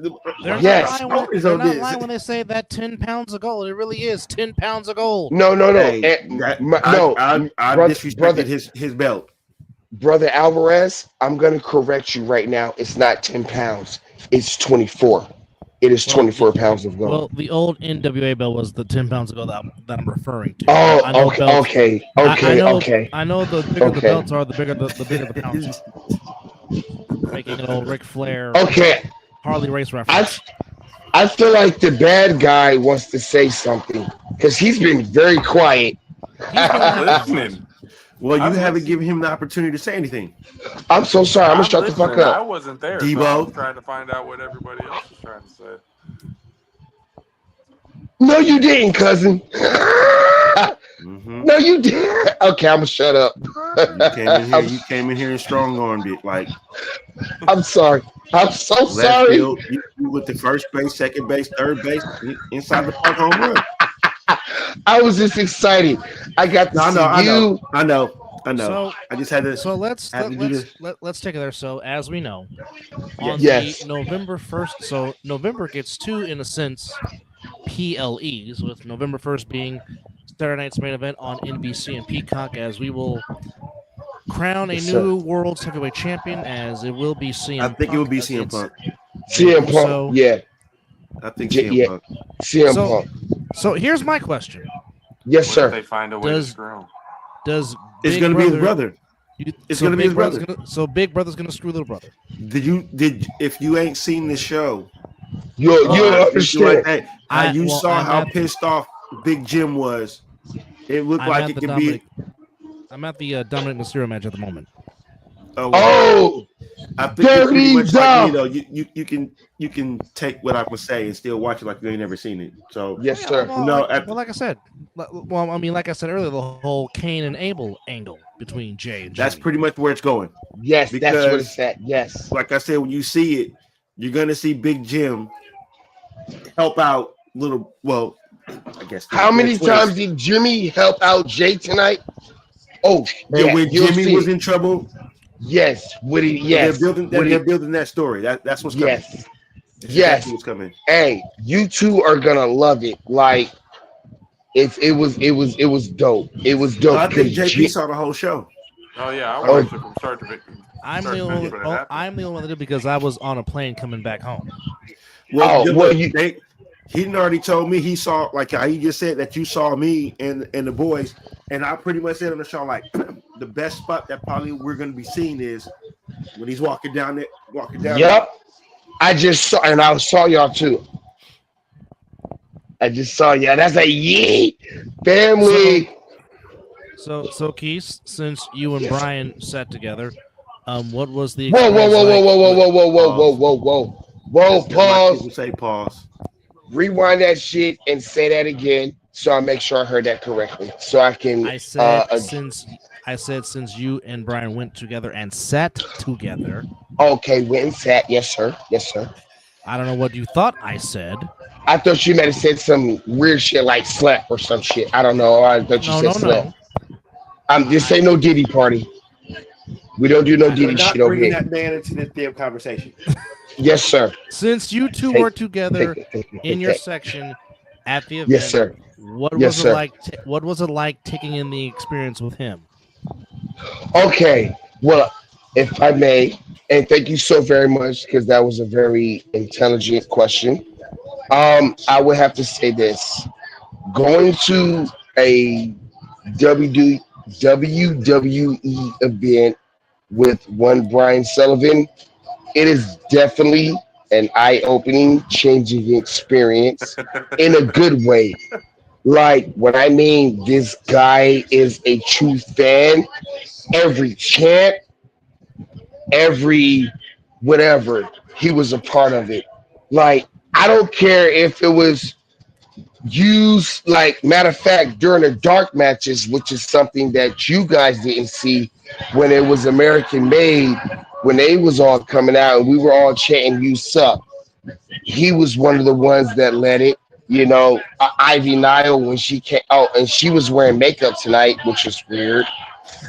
They're Yes. not lying when they say that 10 pounds of gold. It really is 10 pounds of gold. No. Hey, No. I Brother- disrespected his belt. Brother Alvarez, I'm going to correct you right now. It's not 10 pounds. It's 24. It is 24 pounds of gold. Well, the old NWA belt was the 10 pounds of gold that I'm referring to. Oh, I know okay, belts- okay. I know the bigger the Okay. belts are, the bigger the pounds are. Making an old Ric Flair Okay. Harley race reference. I feel like the bad guy wants to say something because he's been very quiet. Listening. Well, you I'm haven't listening. given him the opportunity to say anything. I'm so sorry. I'm going to shut the fuck listening. I up. wasn't there. Debo. So I was trying to find out what everybody else was trying to say. No, you didn't, cousin. Mm-hmm. No, you didn't. Okay, I'm going to shut up. You came in here and strong armed it. Like, I'm sorry. I'm so left sorry. field, you with the first base, second base, third base, inside the park home run. I was just excited. I got to see you. I know. I know. So I just had to. so let's Have to do this. let's take it there. So as we know, Yes. on Yes. the November 1st, so November gets two in a sense PLEs, with November 1st being Saturday night's main event on NBC and Peacock, as we will crown a Yes, sir. new world's heavyweight champion, as it will be CM I think it would be CM against Punk. CM Punk, So- yeah, I think Yeah, CM yeah. Punk. CM So- Punk. So here's my question: Yes, What if sir. they find a way to Does- screw him? Does It's Big gonna be his brother. It's gonna be his Brother's brother. so Big Brother's gonna screw Little Brother. If you ain't seen the show, You'll like understand. that, how you saw I'm how at- pissed off Big Jim was. It looked I'm like at it the could Dominic. be. I'm at the Dominic Mysterio match at the moment. Oh, I think it's pretty Dirty much like, Dom. you can take what I'm gonna say and still watch it like you ain't never seen it. So yes, sir. Well, No, like I said, like I said earlier, the whole Cain and Abel angle between Jay and that's Jimmy. pretty much where it's going. Yes, that's what Because- it's at. Yes. Like I said, when you see it, you're gonna see Big Jim help out little. Well, I guess. How many twins. times did Jimmy help out Jay tonight? Oh, Yeah, yeah, when you'll Jimmy see was it. in trouble, Yes, Woody. Yes, they're building. Woody, They're building that story. That's what's coming. yes. That's Yes. exactly what's coming. Hey, you two are gonna love it. Like, it was dope. It was dope. I think 'cause JP saw the whole show. Oh yeah, I Oh. watched it from start to finish. I'm Sorry, the thank only you for that. I'm the only one that did, because I was on a plane coming back home. Well, Oh, well, he done already told me he saw, like how he just said that you saw me and the boys, and I pretty much said on the show, like the best spot that probably we're gonna be seeing is when he's walking down it, Yep. I just saw, and I saw y'all too. I just saw y'all. That's a yeet family. So Keith, since you and Brian sat together, what was the Whoa, whoa, whoa, experience whoa, like whoa, whoa, with- whoa, whoa, whoa, whoa, whoa, whoa. Pause. People say pause. Rewind that shit and say that again, so I make sure I heard that correctly, so I can. I said uh, since you and Brian went together and sat together. Okay, went and sat. Yes, sir. Yes, sir. I don't know what you thought I said. I thought you might have said some weird shit like slap or some shit. I don't know. I thought you No, said no, slap. no. This ain't no Diddy party. We don't do no We're Diddy not shit over bringing here. that man into this damn conversation. Yes, sir. Since you two Take- were together Take it. in your section at the event, Yes, sir. What Yes, was sir. it like? What was it like taking in the experience with him? Okay. Well, if I may, and thank you so very much, because that was a very intelligent question. I would have to say this: going to a WWE event with one Brian Sullivan, it is definitely an eye-opening, changing experience in a good way. Like, when I mean this guy is a true fan, every chant, every whatever, he was a part of it. Like, I don't care if it was used, like, matter of fact, during the dark matches, which is something that you guys didn't see when it was American made, when they was all coming out and we were all chanting "You suck." He was one of the ones that led it. You know, Ivy Nile, when she came out, and she was wearing makeup tonight, which is weird.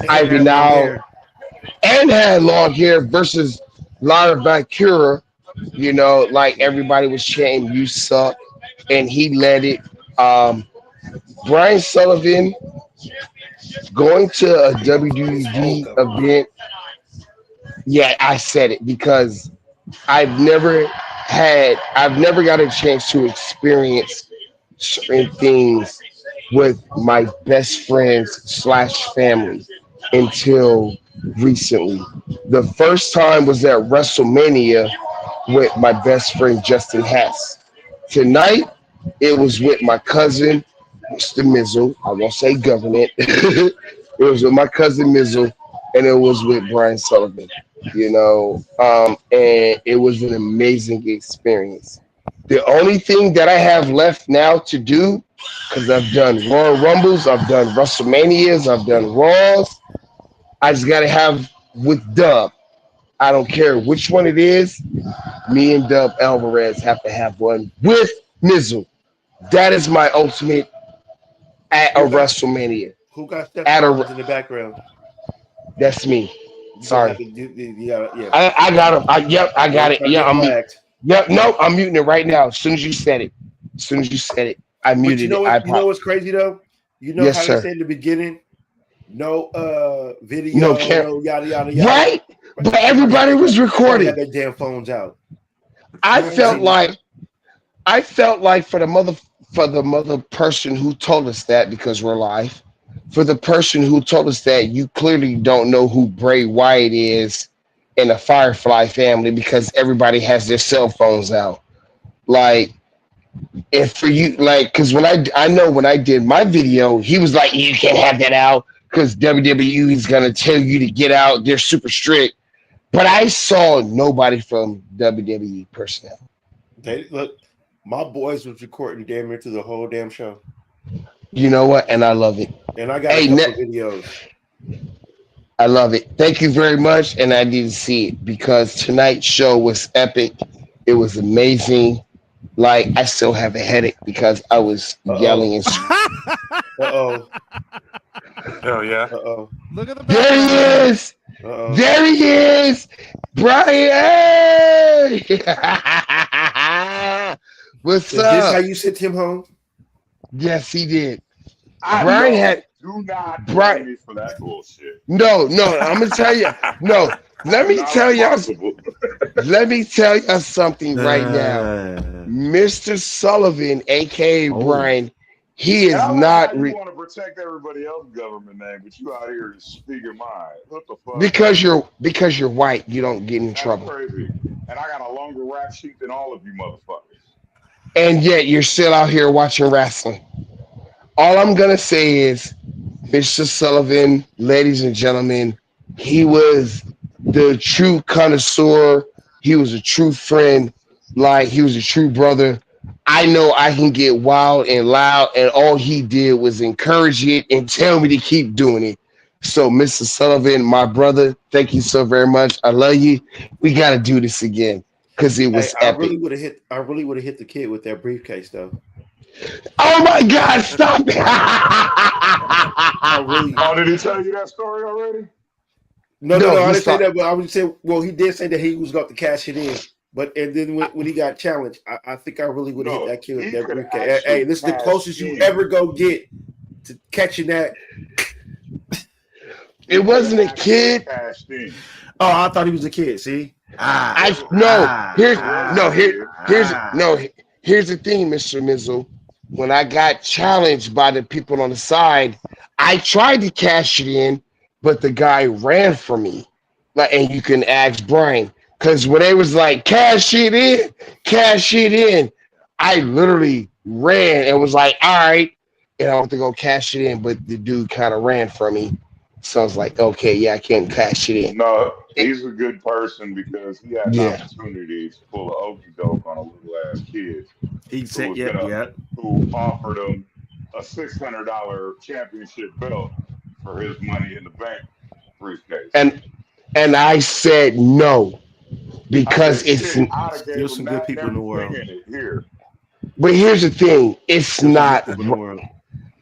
Ivy Nile and had long hair versus Lara Valkyra. You know, like everybody was chanting "You suck," and he led it. Brian Sullivan going to a WWE event. Yeah, I said it because I've never got a chance to experience certain things with my best friends / family until recently. The first time was at WrestleMania with my best friend Justin Hess. Tonight, it was with my cousin, Mr. Mizzle. I won't say government. It was with my cousin Mizzle, and it was with Brian Sullivan. You know, and it was an amazing experience. The only thing that I have left now to do, because I've done Royal Rumbles, I've done WrestleManias, I've done Raws, I just got to have with Dub. I don't care which one it is. Me and Dub Alvarez have to have one with Mizzle. That is my ultimate at a WrestleMania. Who got Steph At a- Collins in the background? That's me. You Sorry. gotta, yeah. I got him. Yep, I got it. Try to Yeah, get flagged. Yep, no, I'm muting it right now. As soon as you said it. As soon as you said it, I But you muted know it. what? You know what's crazy though? You know Yes, how sir. they say in the beginning, no video, No no, care. yada yada yada. Right? But everybody was Everybody had recording. their damn phones out. I felt See? like for the mother person who told us that, because we're live, for the person who told us that, you clearly don't know who Bray Wyatt is in the Firefly family, because everybody has their cell phones out. Like, and for you, like, because when I know when I did my video, he was like, you can't have that out because WWE is gonna tell you to get out. They're super strict. But I saw nobody from WWE personnel. They look, my boys was recording damn near through the whole damn show. You know what? And I love it. And I got a couple of videos. I love it. Thank you very much. And I need to see it because tonight's show was epic. It was amazing. Like, I still have a headache because I was yelling and Uh-oh. Hell yeah. Uh-oh. Look at the There background. he is. Uh-oh. There he is. Brian. What's Is up? this how you sent him home? Yes, he did. Brian had do not Brian- blame me for that bullshit. No, I'm gonna tell you. No, let me Not tell y'all. possible. Let me tell you something right now. Mr. Sullivan, aka Brian, he is How not you want to protect everybody else's government name, but you out here speaking mine. What the fuck? because you're white. You don't get in That's trouble, crazy. And I got a longer rap sheet than all of you motherfuckers. and yet you're still out here watching wrestling. All I'm gonna say is, Mr. Sullivan, ladies and gentlemen, he was the true connoisseur. He was a true friend. Like, he was a true brother. I know I can get wild and loud, and all he did was encourage it and tell me to keep doing it. So, Mr. Sullivan, my brother, thank you so very much. I love you. We got to do this again because it was I epic. really would have hit the kid with that briefcase though. Oh my God! Stop it! I really. Oh, did he tell you that story already? No, No, I he's didn't say not. that, but I would say, well, he did say that he was going to cash it in. But and then when he got challenged, I think I really would have No, hit that kid with he that could've briefcase. Hey, this is the actually closest you cashed ever in. go get to catching that. It wasn't a kid. Cashed in. Oh, I thought he was a kid. See, Here's the thing, Mr. Mizzle. When I got challenged by the people on the side, I tried to cash it in, but the guy ran from me. Like, and you can ask Brian, because when they was like, cash it in, I literally ran and was like, all right, and I went to go cash it in, but the dude kind of ran from me. So I was like, okay, yeah, I can't cash it in. No, he's a good person because he had Yeah. opportunities to pull an okey doke on a little ass kid he said, was yeah, gonna- yeah. who offered him a $600 championship belt for his money in the bank briefcase. And I said no, because I said, it's. shit, I'd have gave There's him some good that people and in the world. everything in it here. But here's the thing: it's not. In the world.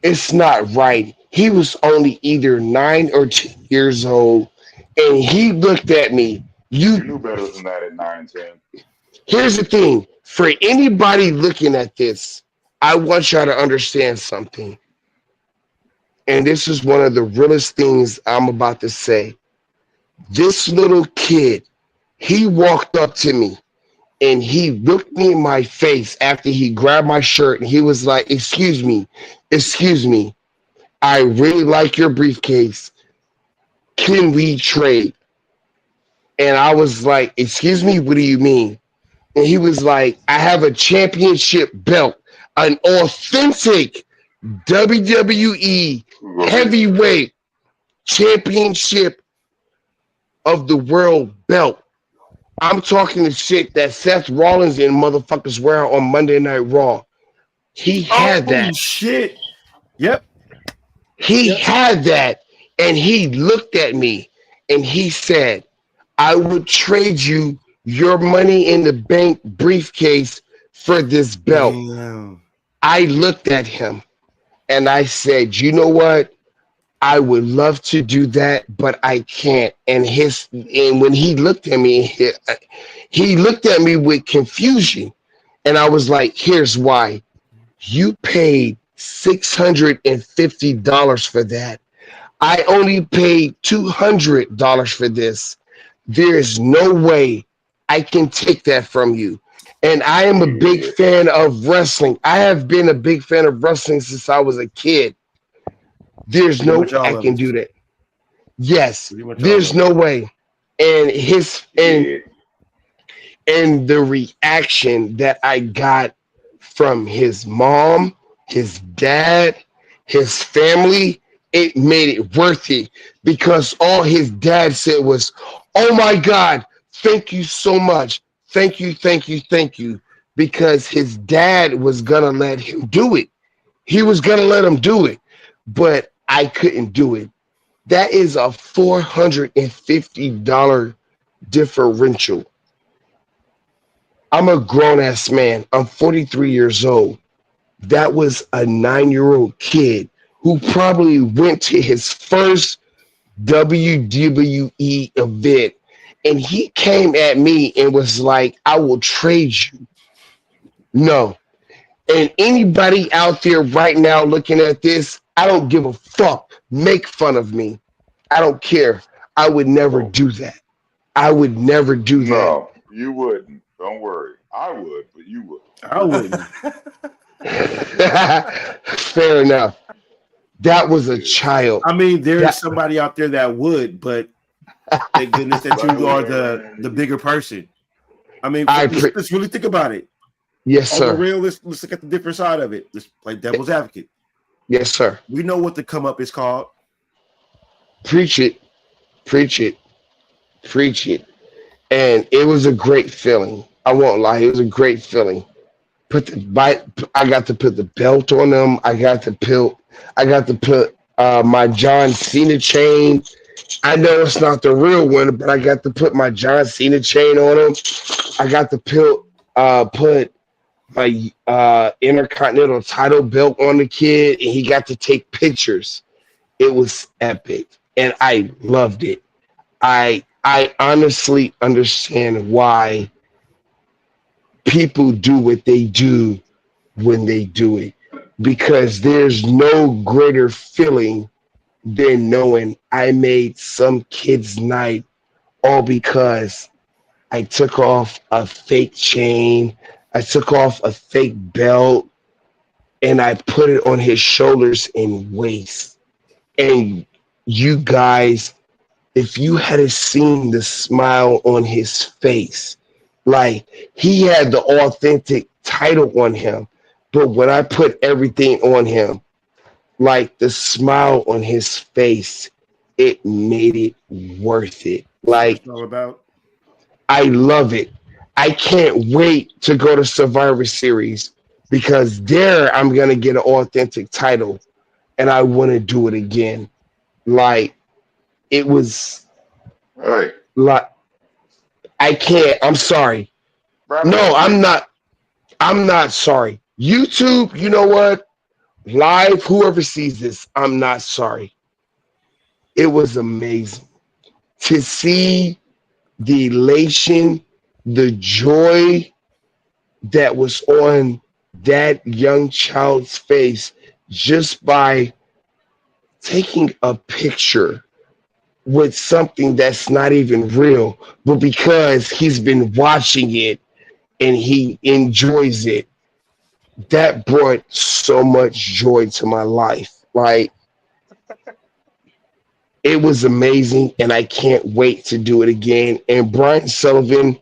It's not right. He was only either 9 or 10 years old, and he looked at me. You knew better than that at 9, 10. Here's the thing: for anybody looking at this, I want y'all to understand something. And this is one of the realest things I'm about to say. This little kid, he walked up to me and he looked me in my face after he grabbed my shirt and he was like, excuse me, I really like your briefcase. Can we trade? And I was like, excuse me, what do you mean? And he was like, I have a championship belt, an authentic WWE heavyweight championship of the world belt. I'm talking the shit that Seth Rollins and motherfuckers wear on Monday Night Raw. He had that. Shit. Yep. He had that. And he looked at me and he said, I would trade you your money in the bank briefcase for this belt. Damn. I looked at him and I said, you know what? I would love to do that, but I can't. And when he looked at me, he looked at me with confusion. And I was like, here's why. You paid $650 for that. I only paid $200 for this. There is no way I can take that from you. And I am a big fan of wrestling. I have been a big fan of wrestling since I was a kid. There's Pretty no much way all I of can us. do that. Yes, Pretty much all there's of no us. way. And Yeah. and the reaction that I got from his mom, his dad, his family, it made it worth it because all his dad said was, "Oh my God, thank you so much. Thank you, thank you, thank you." Because his dad was gonna let him do it. He was gonna let him do it, but I couldn't do it. That is a $450 differential. I'm a grown ass man. I'm 43 years old. That was a 9-year-old kid who probably went to his first WWE event. And he came at me and was like, I will trade you. No. And anybody out there right now looking at this, I don't give a fuck. Make fun of me. I don't care. I would never do that. I would never do that. No, you wouldn't. Don't worry. I would, but you would. I wouldn't. Fair enough. That was a child. I mean, there's That- somebody out there that would, but thank goodness that you are the bigger person. I mean, let's really think about it. Yes, On the sir. real, let's look at the different side of it. Let's play devil's advocate. Yes, sir. We know what the come up is called. Preach it. Preach it. Preach it. And it was a great feeling. I won't lie. It was a great feeling. I got to put the belt on them. I got to put my John Cena chain. I know it's not the real one, but I got to put my John Cena chain on him. I got to put my Intercontinental title belt on the kid, and he got to take pictures. It was epic, and I loved it. I honestly understand why people do what they do when they do it, because there's no greater feeling than knowing I made some kid's night all because I took off a fake chain, I took off a fake belt, and I put it on his shoulders and waist. And you guys, if you had seen the smile on his face, like he had the authentic title on him, but when I put everything on him, like the smile on his face, it made it worth it. Like, It's all about. I love it. I can't wait to go to Survivor Series because there I'm gonna get an authentic title, and I want to do it again. Like it was Hey, like I can't. I'm sorry. No, I'm not. I'm not sorry. YouTube, you know what? Live, whoever sees this, I'm not sorry. It was amazing to see the elation, the joy that was on that young child's face just by taking a picture with something that's not even real, but because he's been watching it and he enjoys it. That brought so much joy to my life. Like, it was amazing, and I can't wait to do it again. And Brian Sullivan,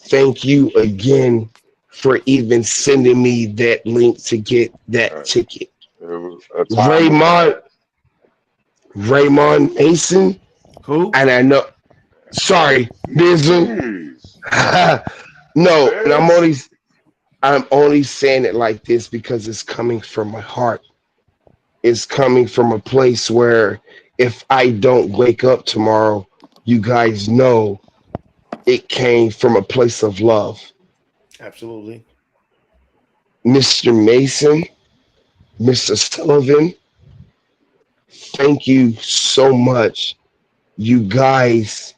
thank you again for even sending me that link to get that ticket. It was a time. Raymond Mason, Who? and I know, sorry, Bizzle. Jeez. No, and I'm only saying it like this because it's coming from my heart. It's coming from a place where if I don't wake up tomorrow, you guys know it came from a place of love. Absolutely. Mr. Mason, Mr. Sullivan, Thank you so much. You guys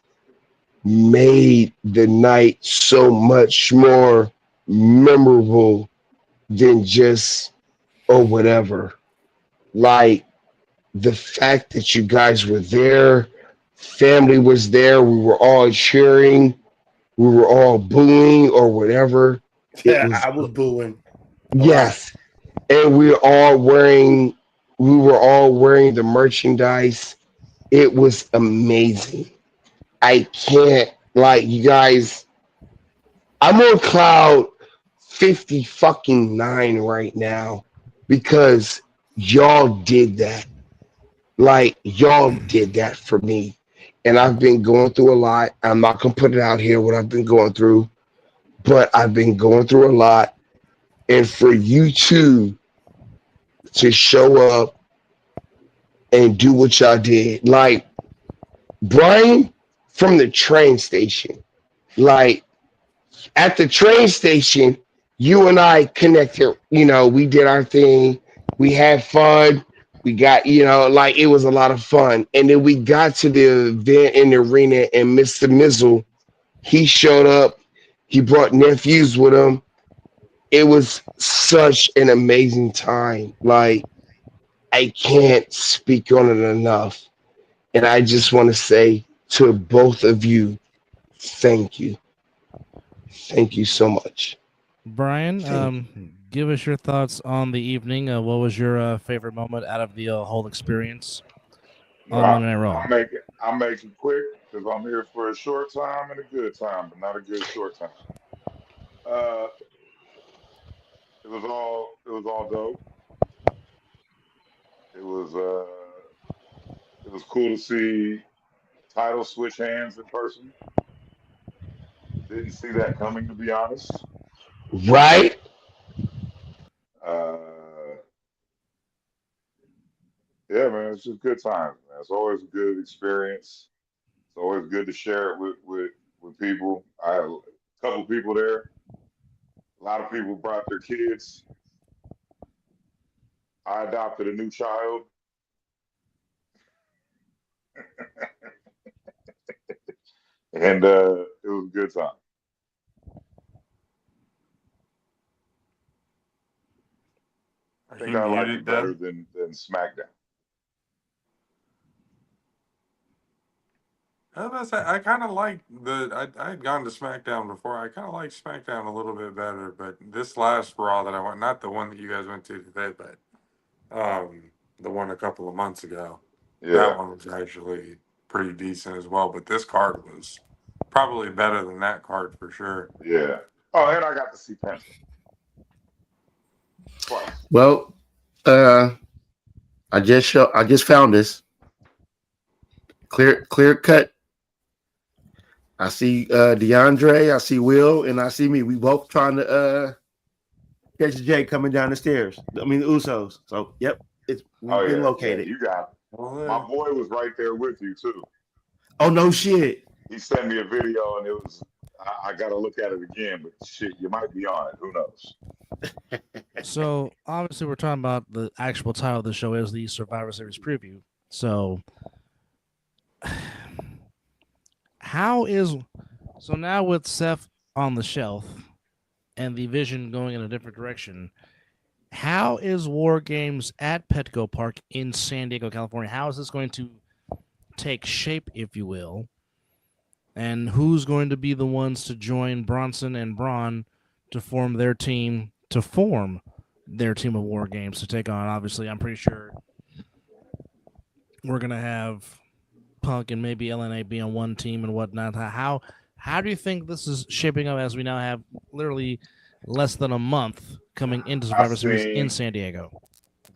made the night so much more memorable than just or whatever. Like the fact that you guys were there, family was there, we were all cheering, we were all booing or whatever. It was I was booing a lot. yes, and we were all wearing the merchandise. It was amazing. I can't like you guys. I'm on cloud 50 fucking 9 right now because y'all did that. Like y'all did that for me. And I've been going through a lot. I'm not gonna put it out here what I've been going through, but I've been going through a lot. And for you two to show up and do what y'all did. Like Brian from the train station. Like at the train station, you and I connected. You know, we did our thing. We had fun. We got, like it was a lot of fun. And then we got to the event in the arena, and Mr. Mizzle, he showed up. He brought nephews with him. It was such an amazing time. Like, I can't speak on it enough. And I just want to say to both of you, thank you. Thank you so much. Brian, Thank give us your thoughts on the evening. What was your favorite moment out of the whole experience on Well, Monday Night Raw? I'll make it quick because I'm here for a short time and a good time, but not a good short time. Uh, it was all dope. It was it was cool to see title switch hands in person. Didn't see that coming, to be honest. Right? Uh, yeah, man, it's just good times, man. It's always a good experience. It's always good to share it with people. I had a couple people there. A lot of people brought their kids. I adopted a new child, and it was a good time. I Are think you I liked muted, it better Deb? than SmackDown. I was about to say, I kind of like I had gone to SmackDown before. I kind of like SmackDown a little bit better, but this last Raw that I went, not the one that you guys went to today, but the one a couple of months ago, that Yeah, one was actually pretty decent as well. But this card was probably better than that card for sure. yeah. Oh, and I got to see Penta twice. Well, uh, I just found this clear cut. I see DeAndre, I see Will, and I see me. We both trying to catch Jay coming down the stairs. I mean the Usos. So yep, Oh we've been yeah, yeah. located. You got my Well, boy was right there with you too. Oh no shit. He sent me a video, and it was. I got to look at it again, but shit, you might be on it. Who knows? So obviously, we're talking about the actual title of the show is the Survivor Series preview. So so now with Seth on the shelf and the vision going in a different direction? How is War Games at Petco Park in San Diego, California? How is this going to take shape, if you will? And who's going to be the ones to join Bronson and Braun to form their team of War Games to take on? Obviously, I'm pretty sure we're going to have Punk and maybe LNA be on one team and whatnot. How do you think this is shaping up as we now have literally less than a month coming into Survivor Series in San Diego?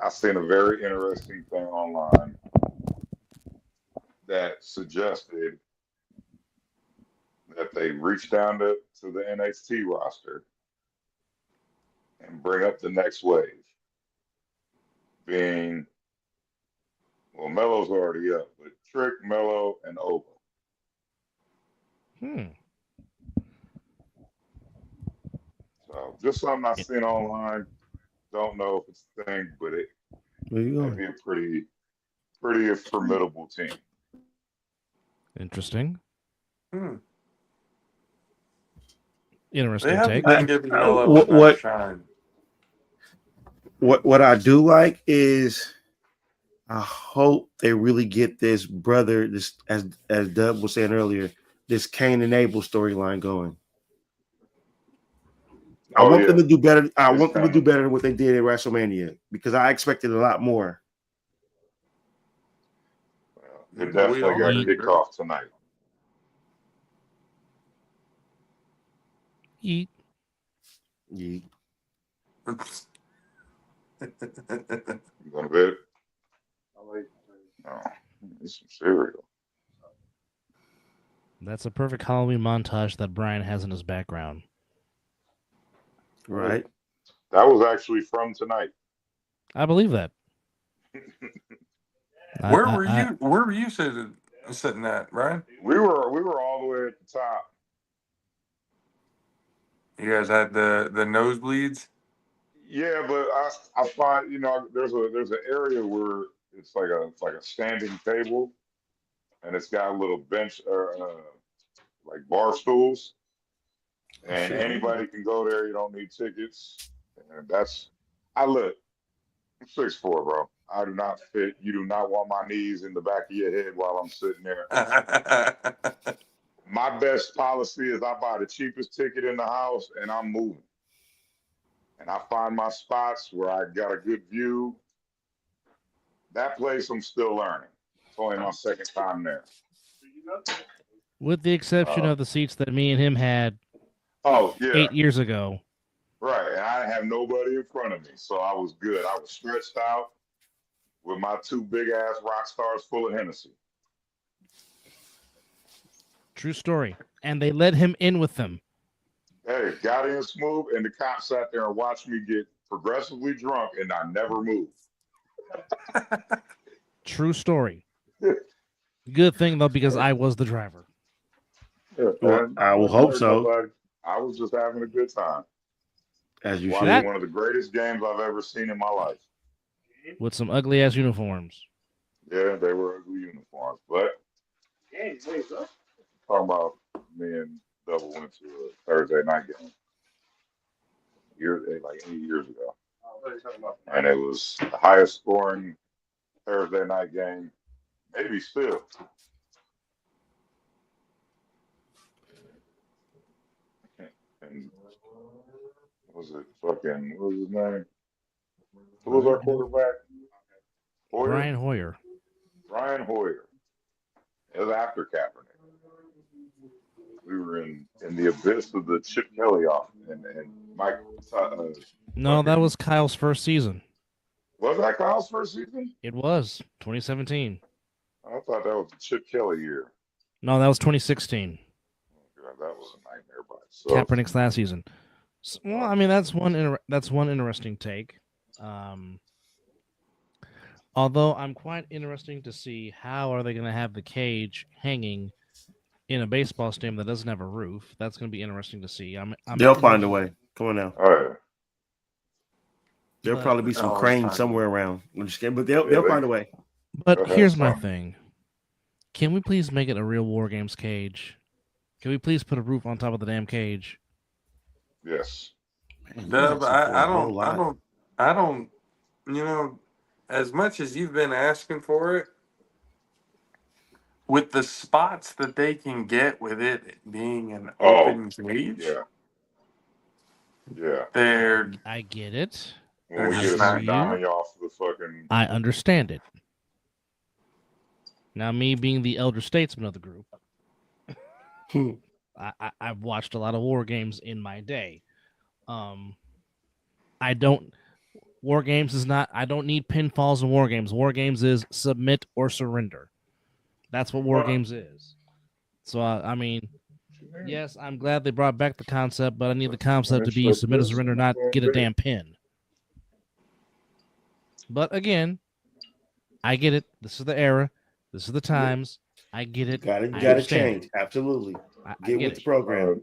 I seen a very interesting thing online that suggested that they reach down to the NXT roster and bring up the next wave, being, well, Melo's already up, but Trick, Melo, and Ova. So just something I seen online. Don't know if it's a thing, but it Where you may going? be a pretty pretty formidable team. Interesting. Hmm. Interesting They haven't take. been giving y'all what- a nice shine. What I do like is I hope they really get this brother, this as Dub was saying earlier, this Cain and Abel storyline going. I Oh, want yeah. them to do better. I It's want them to do coming. better than what they did at WrestleMania because I expected a lot more. It We definitely all got did. kicked off tonight. Yeet. Yeah. You going to bed? No, it's some cereal. That's a perfect Halloween montage that Brian has in his background. Right. That was actually from tonight. I believe that. Where were you? Where were you sitting at, Ryan? We were all the way at the top. You guys had the nosebleeds. Yeah, but I find there's an area where it's like a standing table, and it's got a little bench or like bar stools, and anybody can go there. You don't need tickets, and I look. I'm 6'4", bro. I do not fit. You do not want my knees in the back of your head while I'm sitting there. My best policy is I buy the cheapest ticket in the house and I'm moving. And I find my spots where I got a good view. That place I'm still learning. It's only my second time there. With the exception of the seats that me and him had Oh, yeah. 8 years ago. Right. And I didn't have nobody in front of me. So I was good. I was stretched out with my two big ass rock stars full of Hennessy. True story. And they let him in with them. Hey, got in smooth, and the cop sat there and watched me get progressively drunk, and I never moved. True story. Good thing, though, because I was the driver. Yeah, Well, I will hope so. nobody. I was just having a good time. As you Watching should. one of the greatest games I've ever seen in my life. With some ugly-ass uniforms. Yeah, they were ugly uniforms, but talking about me and Double went to a Thursday night game like 8 years ago, and it was the highest scoring Thursday night game, maybe still. And what was his name? Who was our quarterback? Hoyer? Brian Hoyer. Brian Hoyer. It was after Kaepernick. We were in the abyss of the Chip Kelly off and Mike. No, that was Kyle's first season. Was that Kyle's first season? It was 2017. I thought that was the Chip Kelly year. No, that was 2016. God, that was a nightmare by itself. Kaepernick's last season. Well, I mean, that's one interesting take. Although I'm quite interesting to see how are they going to have the cage hanging in a baseball stadium that doesn't have a roof. That's going to be interesting to see. They'll find a way. Come on now. Oh, yeah. There'll But- probably be some Oh, cranes fine. somewhere around. I'm just kidding, but they'll find a way. But Go ahead, here's my Tom. thing. Can we please make it a real War Games cage? Can we please put a roof on top of the damn cage? Yes. Man, you Dub, guys I support a whole lot. don't. As much as you've been asking for it, with the spots that they can get with it being an open cage, Yeah. Yeah. I they're get it. When we I get a hear tsunami off the fucking. I understand it. Now, me being the elder statesman of the group, I've watched a lot of War Games in my day. War Games is not. I don't need pinfalls in War Games. War Games is submit or surrender. That's what War Games is. So I mean, yes, I'm glad they brought back the concept, but I need the concept to be submit or surrender, not get a damn pin. But again, I get it. This is the era. This is the times. I get it. You gotta I change. understand. Absolutely. I Get get with the it. program.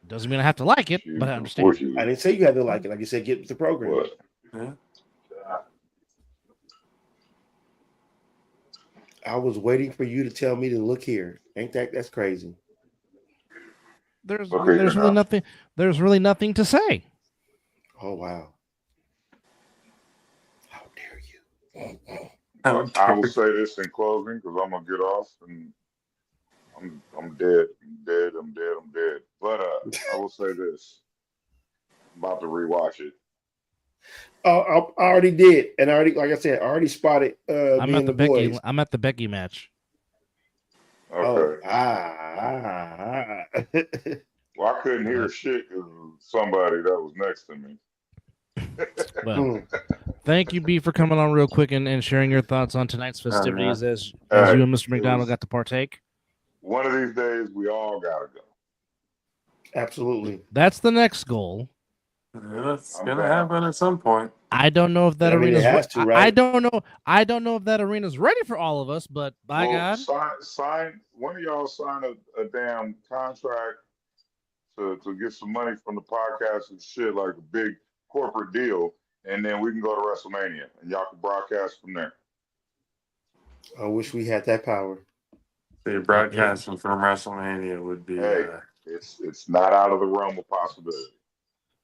Doesn't mean I have to like it, but I understand. I didn't say you had to like it. Like you said, get with the program. What? Yeah. I was waiting for you to tell me to look here. Ain't that's crazy? There's Okay, there's really nothing. There's really nothing to say. Oh wow. How dare you? I will say this in closing because I'm gonna get off and I'm dead. I'm dead. But I will say this. I'm about to rewatch it. Oh, I already did, and I already, like I said, I already spotted I'm me at and the the Becky. boys. I'm at the Becky match. Okay. Well, I couldn't hear shit because somebody that was next to me. Well, thank you, B, for coming on real quick and sharing your thoughts on tonight's yeah. festivities as Hey, you and Mr. it McDonald was got to partake. one of these days we all gotta go. Absolutely. That's the next goal. That's I'm gonna down. happen at some point. I don't know if that I mean, it arena's. has to, I right? don't know. I don't know if that arena's ready for all of us. But by Well, God, sign one of y'all sign a damn contract to get some money from the podcast and shit, like a big corporate deal, and then we can go to WrestleMania and y'all can broadcast from there. I wish we had that power. The broadcasting from WrestleMania would be. Hey, it's not out of the realm of possibility.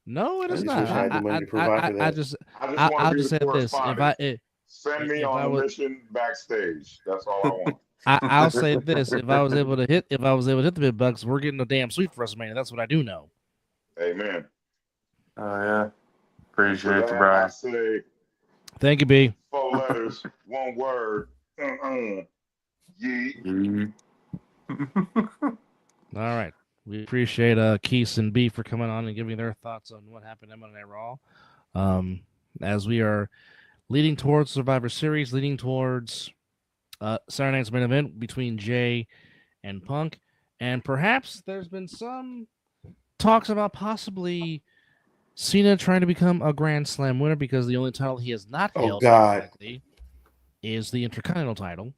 no, it I is just not. wish I had the money to provide for I that. just, I just want I'll to be just the say this: correspondent. Send me if on I the was, mission backstage. That's all I want. I'll say this: if I was able to hit the big bucks, we're getting a damn suite for WrestleMania. That's what I do know. Amen. Oh yeah, For appreciate you, that, I Brian. say Thank you, B. 4 letters, 1 word. Yeet. All right. We appreciate Keith and B for coming on and giving their thoughts on what happened at Monday Night Raw. As we are leading towards Survivor Series, leading towards Saturday night's main event between Jay and Punk, and perhaps there's been some talks about possibly Cena trying to become a Grand Slam winner because the only title he has not Oh, held God. likely is the Intercontinental title.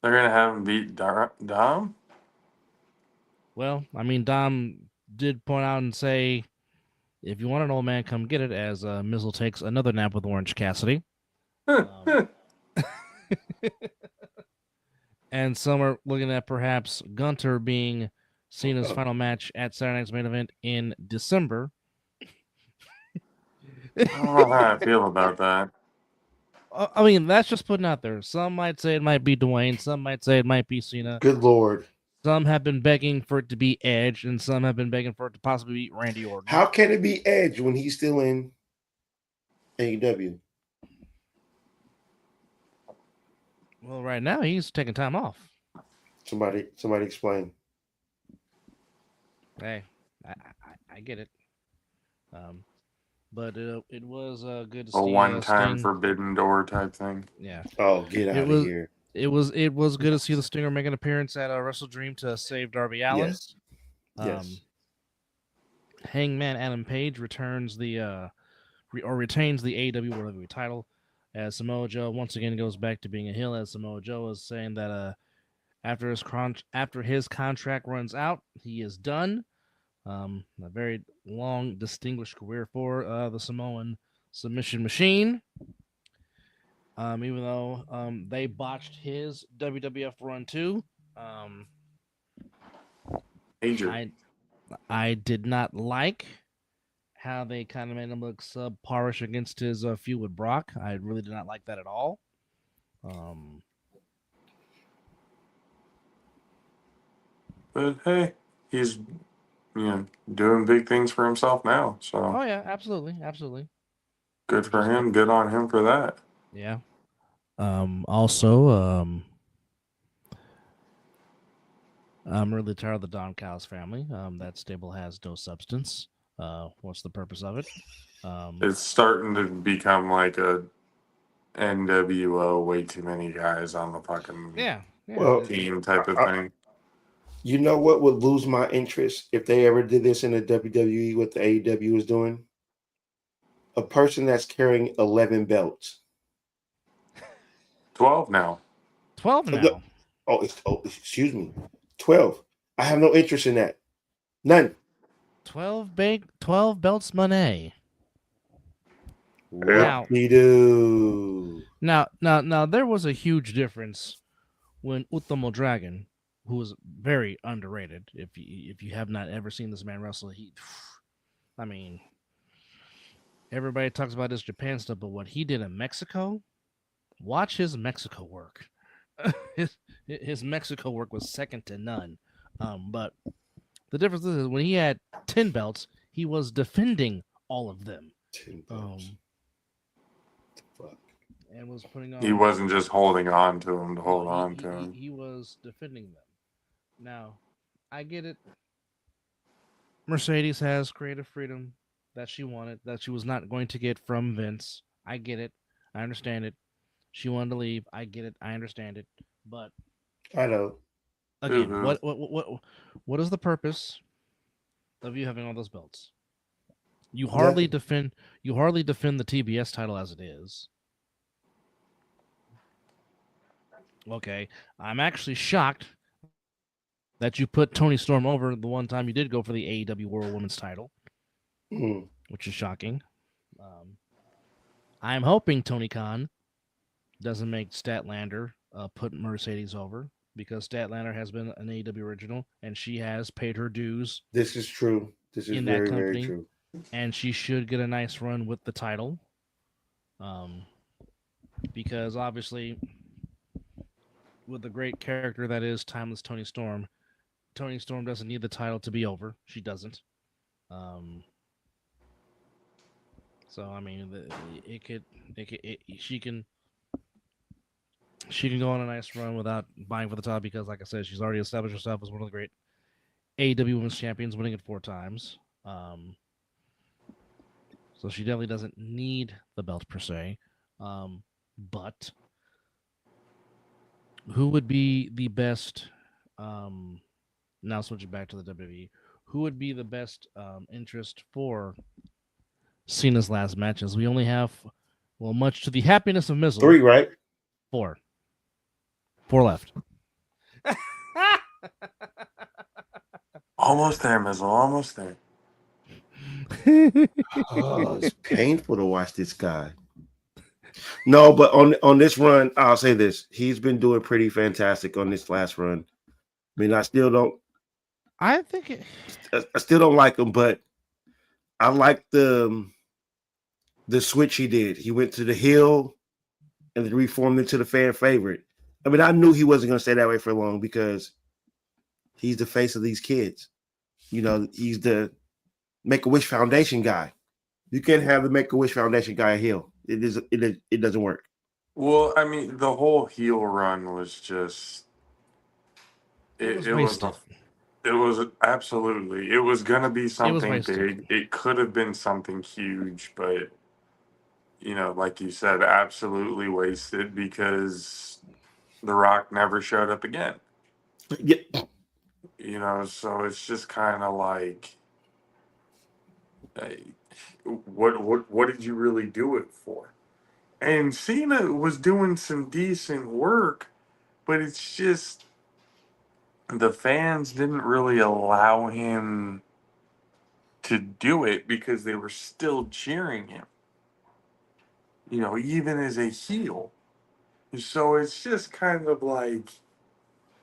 They're gonna have him beat Dom. Well, I mean, Dom did point out and say, if you want an old man, come get it, as Mizzle takes another nap with Orange Cassidy. And some are looking at perhaps Gunter being Cena's final match at Saturday night's main event in December. I don't know how I feel about that. I mean, that's just putting out there. Some might say it might be Dwayne. Some might say it might be Cena. Good Lord. Some have been begging for it to be Edge, and some have been begging for it to possibly be Randy Orton. How can it be Edge when he's still in AEW? Well, right now he's taking time off. Somebody explain. Hey, I get it. But it was good to see A one-time Sting. forbidden door type thing. Yeah, Oh, get out of here. it was good to see the Stinger make an appearance at Wrestle Dream to save Darby Allin. Yes. Yes. Hangman Adam Page returns the retains the AEW World Heavyweight title, as Samoa Joe once again goes back to being a heel, as Samoa Joe is saying that after his contract runs out, he is done. A very long, distinguished career for the Samoan submission machine. Even though they botched his WWF run too. Major. I did not like how they kind of made him look subparish against his feud with Brock. I really did not like that at all. But hey, he's doing big things for himself now. So Oh yeah, absolutely. good for him. Good on him for that. Yeah. Also, I'm really tired of the Don Callis family. That stable has no substance. What's the purpose of it? It's starting to become like a NWO. Way too many guys on the fucking Yeah. Well, team type of thing. you know what would lose my interest if they ever did this in the WWE, what the AEW is doing? A person that's carrying 11 belts. 12 now. 12 now. Excuse me. 12. I have no interest in that. None. 12 belts money. What we do. Now there was a huge difference when Utamo Dragon, who is very underrated, if you have not ever seen this man wrestle, I mean, everybody talks about his Japan stuff, but what he did in Mexico, watch his Mexico work. his Mexico work was second to none. But the difference is when he had 10 belts, he was defending all of them. 10 bucks. Fuck. And was putting on. He wasn't just holding on to him to hold No, on to him. He was defending them. Now, I get it. Mercedes has creative freedom that she wanted, that she was not going to get from Vince. I get it. I understand it. She wanted to leave. I get it. I understand it. But I know. again, Mhm. what is the purpose of you having all those belts? You hardly Nothing. defend the TBS title as it is. Okay, I'm actually shocked that you put Tony Storm over the one time you did go for the AEW World Women's title, Mm. which is shocking. I'm hoping Tony Khan doesn't make Statlander put Mercedes over, because Statlander has been an AEW original and she has paid her dues This is true. This is in that very, very company, true. and she should get a nice run with the title. Because obviously, with the great character that is Timeless Tony Storm doesn't need the title to be over. She doesn't. So I mean, she can go on a nice run without buying for the title, because, like I said, she's already established herself as one of the great AEW Women's Champions, winning it 4 times. So she definitely doesn't need the belt per se. But who would be the best? Now switching back to the WWE, who would be the best interest for Cena's last matches? We only have, well, much to the happiness of Mizzle, 3, right? 4 left. Almost there, Mizzle. Almost there. Oh, it's painful to watch this guy. No, but on this run, I'll say this: he's been doing pretty fantastic on this last run. I mean, I still don't like him, but I like the switch he did. He went to the heel and then reformed into the fan favorite. I mean, I knew he wasn't going to stay that way for long, because he's the face of these kids. You know, he's the Make-A-Wish Foundation guy. You can't have the Make-A-Wish Foundation guy a heel. It doesn't work. Well, I mean, the whole heel run was just It was it was wasted. it was absolutely, it was gonna be something wasted. big. It could have been something huge, but like you said, absolutely wasted, because The Rock never showed up again. Yeah, So it's just kind of like, hey, what did you really do it for? And Cena was doing some decent work, but it's just the fans didn't really allow him to do it, because they were still cheering him, even as a heel. So it's just kind of like,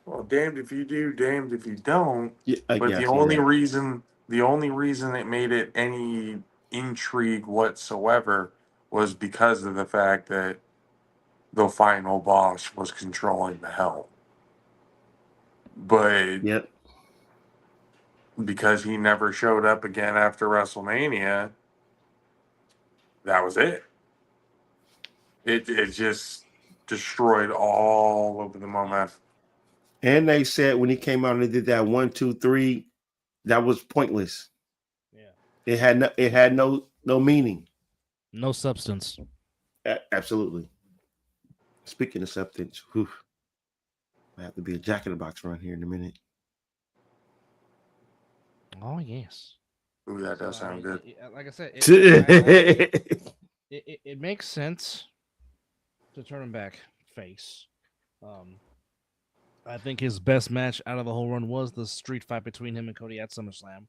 well, damned if you do, damned if you don't. yeah, I But guess. Yeah. the only reason it made it any intrigue whatsoever was because of the fact that the final boss was controlling the hell. But Yep. because he never showed up again after WrestleMania, that was it. It just destroyed all of the momentum. And they said when he came out and did that 1, 2, 3, that was pointless. Yeah. It had no meaning. No substance. Absolutely. Speaking of substance, I have to be a Jack in the Box run here in a minute. Oh yes. Ooh, that does So, I sound mean, good. like I said, It it makes sense to turn him back face. I think his best match out of the whole run was the street fight between him and Cody at SummerSlam.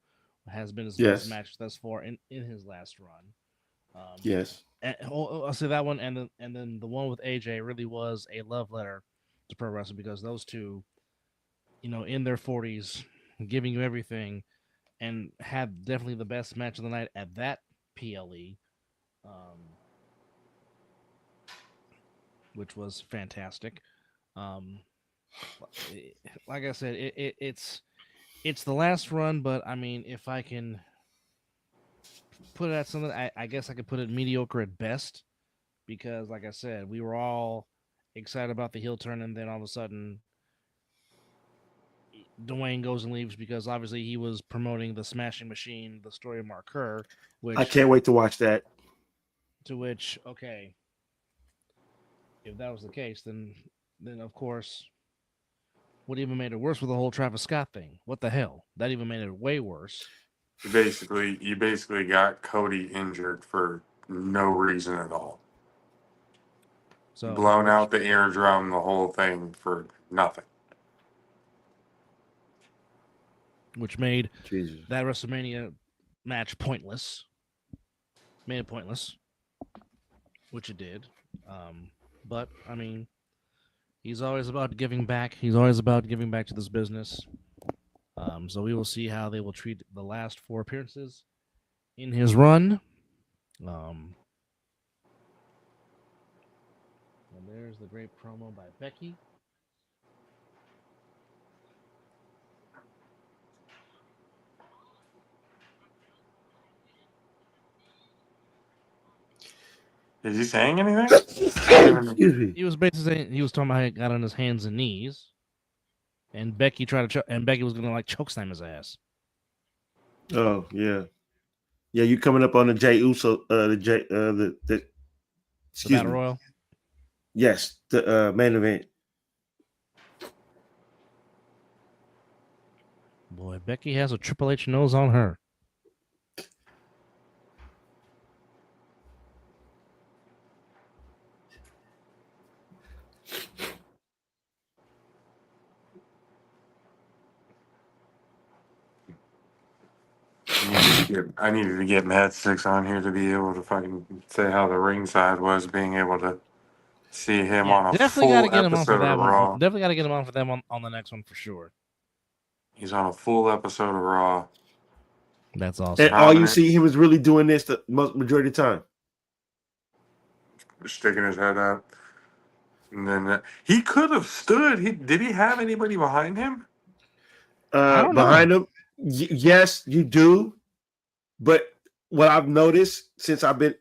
It has been his Yes. best match thus far in his last run. Yes. I'll say that one, and then the one with AJ really was a love letter to pro wrestling because those two, in their 40s, giving you everything, and had definitely the best match of the night at that PLE, which was fantastic. Um, like I said, it's the last run, but I mean, if I can put it at something, I guess I could put it mediocre at best, because like I said, we were all excited about the heel turn, and then all of a sudden Dwayne goes and leaves because obviously he was promoting the Smashing Machine, the story of Mark Kerr, which I can't wait to watch that. to which, okay, if that was the case, then of course, what even made it worse was the whole Travis Scott thing. What the hell? That even made it way worse. You basically got Cody injured for no reason at all. So Blown out the eardrum, the whole thing for nothing. which made Jesus. that WrestleMania match pointless. Made it pointless, which it did. But I mean, he's always about giving back. He's always about giving back to this business. So we will see how they will treat the last 4 appearances in his run. And there's the great promo by Becky. Is he saying anything? Excuse me. He was basically saying, he was talking about how he got on his hands and knees, and Becky tried to and Becky was gonna like chokeslam his ass. Oh yeah, yeah. You coming up on the Jay Uso? The The excuse Battle me. Royal. Yes, the main event. Boy, Becky has a Triple H nose on her. I needed to get Mad Six on here to be able to fucking say how the ringside was, being able to see him on a definitely got to full get him on for episode that of one. Raw. Definitely got to get him on for them on the next one for sure. He's on a full episode of Raw. That's awesome. And all you Dominant. see him is really doing this the majority of the time. Sticking his head out. And then he could have stood. Did he have anybody behind him? I don't Behind know. him, yes, you do. But what I've noticed since I've been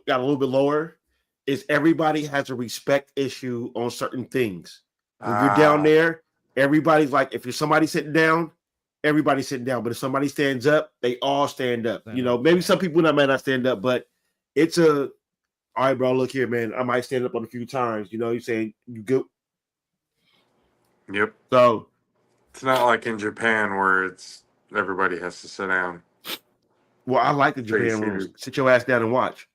got a little bit lower is everybody has a respect issue on certain things. When you're down there, everybody's like, if you're somebody sitting down, everybody's sitting down. But if somebody stands up, they all stand up. Stand You know, up, maybe yeah. some people might not stand up, but it's all right, bro. Look here, man. I might stand up on a few times. You know, you're saying you good. Yep. So It's not like in Japan where it's everybody has to sit down. well, I like the Pretty Japan rules. serious. Sit your ass down and watch.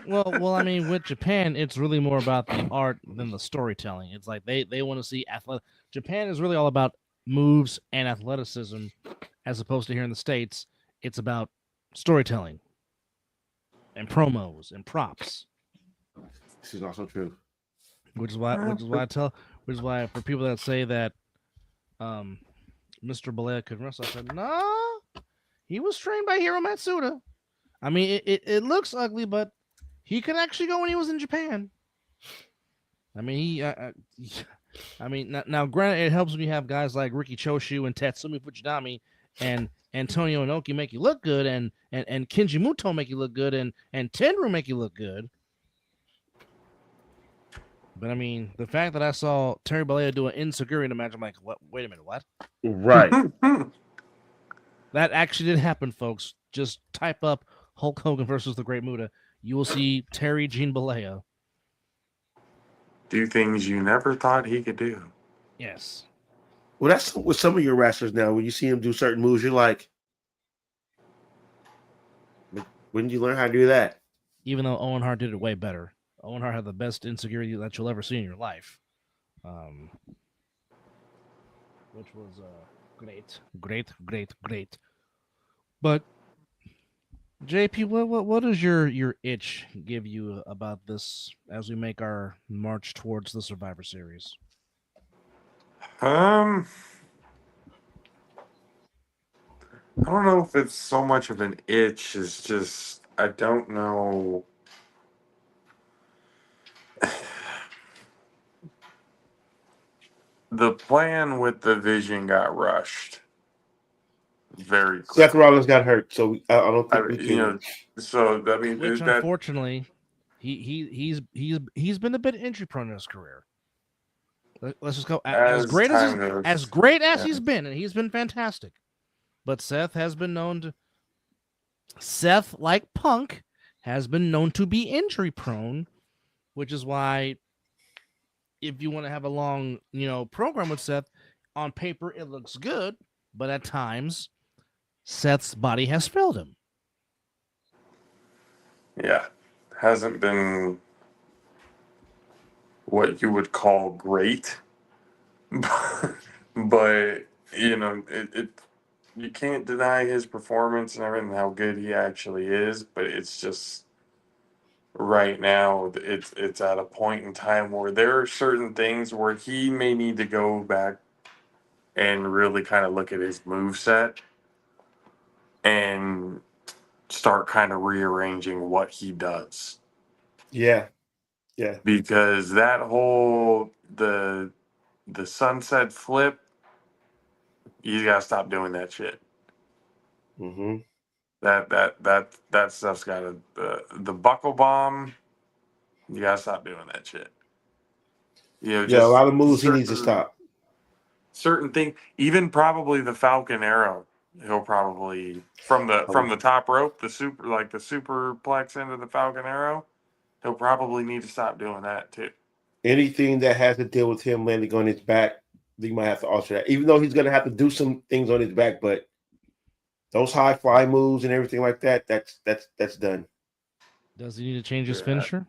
Well, I mean, with Japan, it's really more about the art than the storytelling. It's like they want to see athletic. Japan is really all about moves and athleticism, as opposed to here in the States, it's about storytelling and promos and props. This is also true. Which is why for people that say that Mr. Balea could wrestle, I said, no, he was trained by Hiro Matsuda. I mean, it looks ugly, but he could actually go when he was in Japan. I mean, now granted, it helps when you have guys like Riki Choshu and Tatsumi Fujinami and Antonio Inoki make you look good, and Kenji Muto make you look good, and Tenru make you look good. But I mean, the fact that I saw Terry Bollea do an Insecurity in a match, I'm like, what? Wait a minute, what? Right. That actually did happen, folks. Just type up Hulk Hogan versus the Great Muta. You will see Terry Gene Bollea. Do things you never thought he could do. Yes. Well, that's with some of your wrestlers now. When you see them do certain moves, you're like, when did you learn how to do that? Even though Owen Hart did it way better. Owen Hart had the best Insecurity that you'll ever see in your life. Which was great. But JP, what does your itch give you about this as we make our march towards the Survivor Series? Um, I don't know if it's so much of an itch. It's just I don't know. The plan with the Vision got rushed very Seth quickly. Rollins got hurt, so I don't think we You can. know, so I mean Which that unfortunately, he's been a bit injury prone in his career. Let's just go as as great as time goes, yeah. he's been, and he's been fantastic. But Seth has been known to Seth, like Punk, has been known to be injury prone, which is why if you want to have a long, program with Seth, on paper it looks good, but at times Seth's body has failed him. Yeah, hasn't been what you would call great, but it you can't deny his performance and everything, how good he actually is. But it's just right now it's at a point in time where there are certain things where he may need to go back and really kind of look at his move set and start kind of rearranging what he does, Yeah, because that whole the sunset flip, you gotta stop doing that shit. hmm That stuff's gotta the buckle bomb, you gotta stop doing that shit. yeah. A Just lot of moves he needs to stop. certain thing, even probably the Falcon Arrow. He'll probably from the top rope, the superplex into the Falcon Arrow. He'll probably need to stop doing that too. Anything that has to deal with him landing on his back, he might have to alter that. Even though he's going to have to do some things on his back, but those high fly moves and everything like that, that's done. Does he need to change his Yeah. finisher?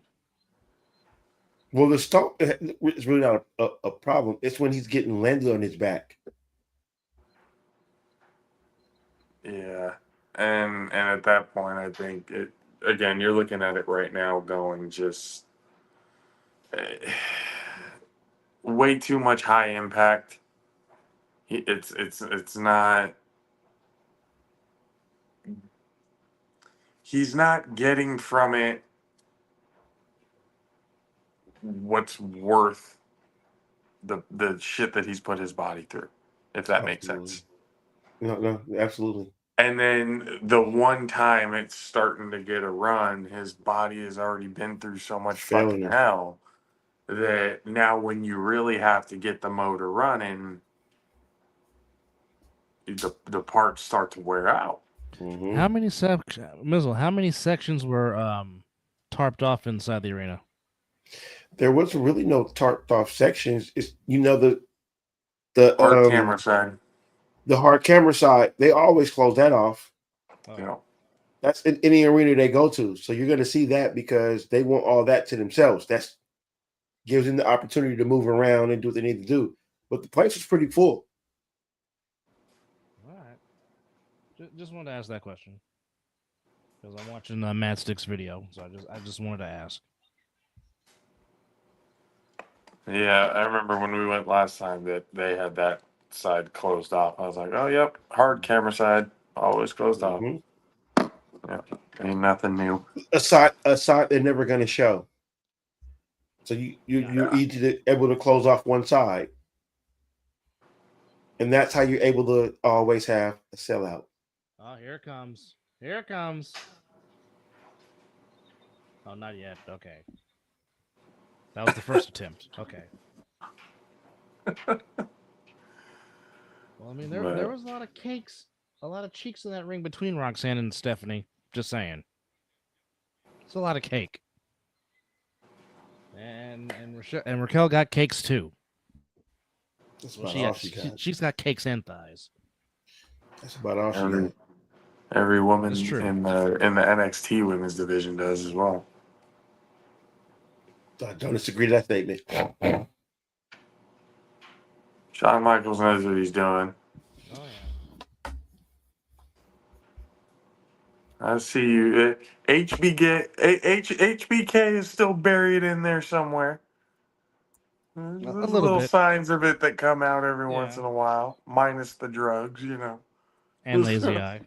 Well, the stomp is really not a problem. It's when he's getting landed on his back. Yeah, and at that point, I think it again. You're looking at it right now, going just way too much high impact. It's not. He's not getting from it what's worth the shit that he's put his body through, if that makes sense. No, absolutely. And then the one time it's starting to get a run, his body has already been through so much fucking Failing him. hell that now when you really have to get the motor running, the parts start to wear out. Mhm. How many Mizzle? How many sections were tarped off inside the arena? There was really no tarped off sections. It's the Hard camera side, the hard camera side. They always close that off. you know. That's in any arena they go to. So you're going to see that because they want all that to themselves. That's gives them the opportunity to move around and do what they need to do. But the place is pretty full. All right. Just wanted to ask that question because I'm watching Matt Stick's video, so I just wanted to ask. Yeah, I remember when we went last time that they had that side closed off. I was like, oh, yep, hard camera side, always closed off. Mhm. Yeah, ain't nothing new. A side they're never going to show. So you're easy able to close off one side. And that's how you're able to always have a sellout. Oh, here it comes. Here it comes. Oh, not yet. Okay. That was the first attempt. Okay. Well, I mean, there was a lot of cakes, a lot of cheeks in that ring between Roxanne and Stephanie. Just saying. It's a lot of cake. And Raquel got cakes too. That's Well, about all she got. she's got cakes and thighs. That's about all she got. Every woman It's true. in the NXT women's division does as well. I don't disagree with that statement. Shawn Michaels knows what he's doing. Oh yeah. I see you. HBK is still buried in there somewhere. A There's little little bit. signs of it that come out every once Yeah. in a while, minus the drugs, And Lazy Eye.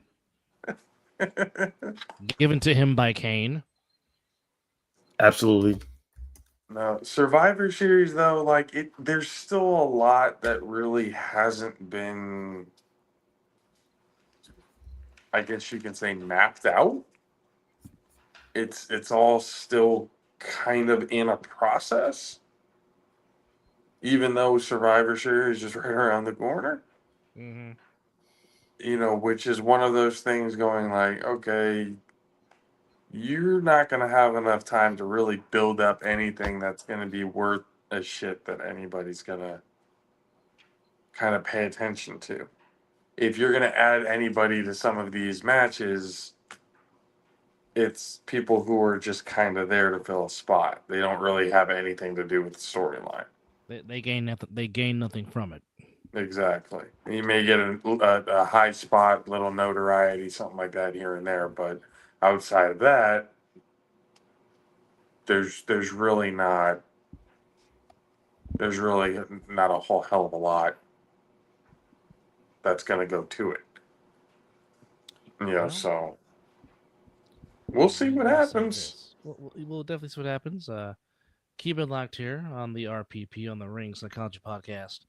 Given to him by Kane. Absolutely. No, Survivor Series though, like there's still a lot that really hasn't been, I guess you can say, mapped out. It's all still kind of in a process, even though Survivor Series is just right around the corner. Mm-hmm. Which is one of those things going like, okay, you're not going to have enough time to really build up anything that's going to be worth a shit that anybody's going to kind of pay attention to. If you're going to add anybody to some of these matches, it's people who are just kind of there to fill a spot. They don't really have anything to do with the storyline. They gain nothing. They gain nothing from it. Exactly. You may get a high spot, little notoriety, something like that here and there, but outside of that, there's really not a whole hell of a lot that's going to go to it. Well, So we'll see what happens. We'll definitely see what happens. Keep it locked here on the RPP on the Ring Psychology Podcast,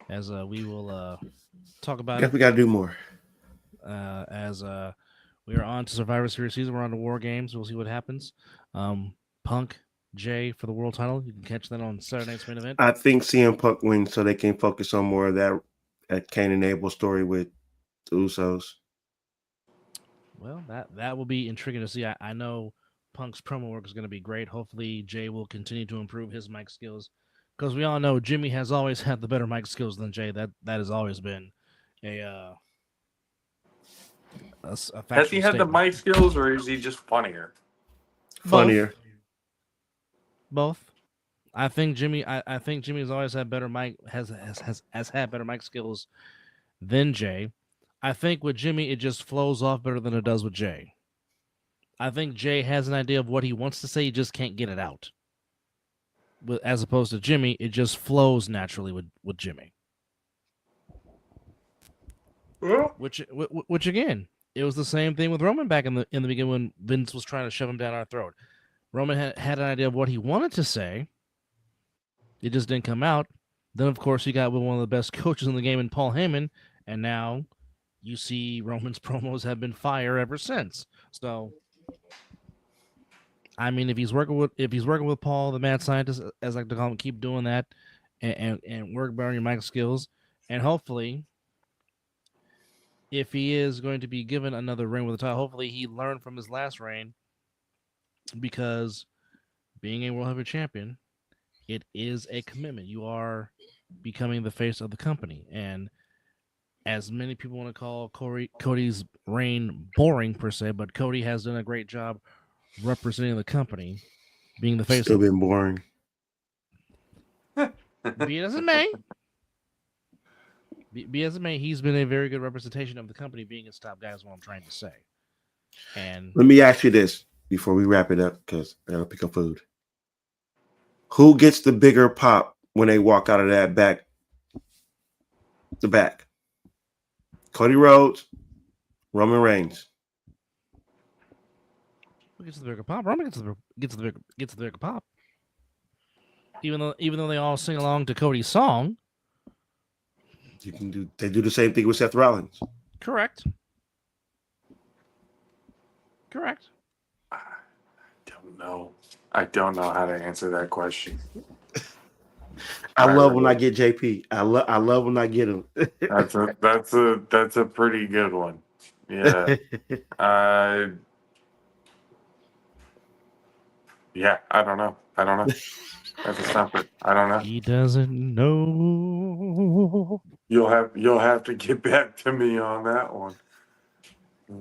as we will talk about Guess we got to do more. as we are on to Survivor Series season. We're on to War Games. We'll see what happens. Punk Jay for the world title. You can catch that on Saturday night's main event. I think CM Punk wins so they can focus on more of that Kane and Abel story with the Usos. Well, that will be intriguing to see. I know Punk's promo work is going to be great. Hopefully, Jay will continue to improve his mic skills, because we all know Jimmy has always had the better mic skills than Jay. That has always been a Has he factual had the statement. mic skills, or is he just funnier? Funnier. Both. I think Jimmy. I think Jimmy's always had better mic has had better mic skills than Jay. I think with Jimmy it just flows off better than it does with Jay. I think Jay has an idea of what he wants to say, he just can't get it out. As opposed to Jimmy, it just flows naturally with Jimmy. Well, Which again, it was the same thing with Roman back in the beginning when Vince was trying to shove him down our throat. Roman had an idea of what he wanted to say. It just didn't come out. Then, of course, you got with one of the best coaches in the game in Paul Heyman, and now you see Roman's promos have been fire ever since. So, I mean, if he's working with Paul, the mad scientist, as I like to call him, keep doing that, and work better on your mic skills, and hopefully, if he is going to be given another reign with the title, hopefully he learned from his last reign, because being a world heavyweight champion, it is a commitment. You are becoming the face of the company, and as many people want to call Cody's reign boring per se, but Cody has done a great job representing the company, being the face. Still been boring. Be it as it may. Be as it may, he's been a very good representation of the company, being its top guy, is what I'm trying to say. And Let me ask you this before we wrap it up, because I gotta pick up food. Who gets the bigger pop when they walk out of that back? The back. Cody Rhodes, Roman Reigns. who gets the bigger pop? Roman gets the bigger pop. Even though they all sing along to Cody's song. They do the same thing with Seth Rollins. Correct. I don't know how to answer that question. I love when I get JP. I love when I get him. That's a pretty good one. Yeah. Yeah, I don't know. That's a stumper. I don't know. He doesn't know. You'll have to get back to me on that one.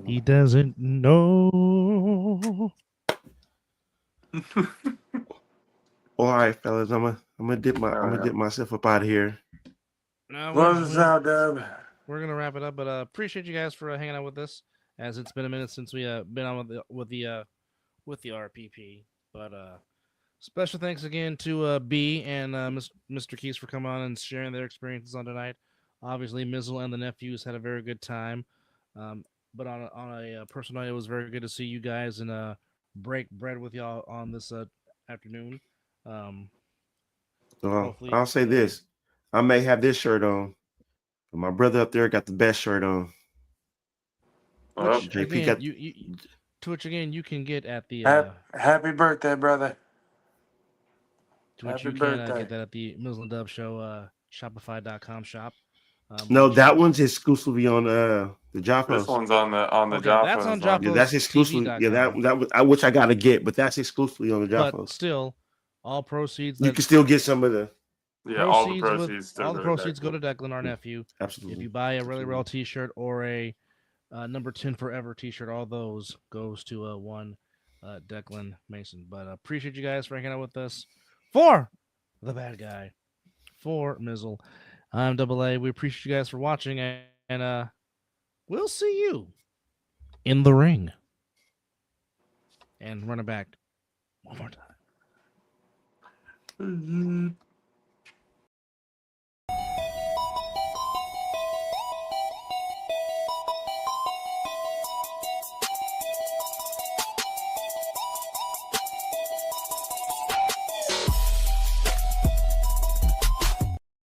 He doesn't know. All right, fellas, I'm gonna dip myself up out of here. No, Close us out, Deb. we're gonna wrap it up, but appreciate you guys for hanging out with us as it's been a minute since we been on with the RPP. But special thanks again to B and Mr. Keys for coming on and sharing their experiences on tonight. Obviously, Mizzle and the nephews had a very good time. But on a personal note, it was very good to see you guys and break bread with y'all on this afternoon. Well, Hopefully, I'll say this: I may have this shirt on, but my brother up there got the best shirt on. Well, Which JP again, got- you can get at the happy birthday, brother. Twitch. Happy You can birthday. get that at the Mizzle and Dub Show Shopify.com shop. No, which that you- one's exclusively on the job This post. one's on the Okay, job that's on post, job huh? Yeah, that's exclusively. Yeah, that was which I gotta get, but that's exclusively on the job but post. still, all proceeds You that can still get some of the Yeah, all the proceeds proceeds still all the go proceeds to go to Declan, our nephew. absolutely. If you buy a Really Absolutely. Real T-shirt or a number 10 Forever T-shirt, all those goes to one Declan Mason. But appreciate you guys for hanging out with us. For the bad guy, for Mizzle, I'm Double A. We appreciate you guys for watching, and we'll see you in the ring. And run it back one more time. Declan.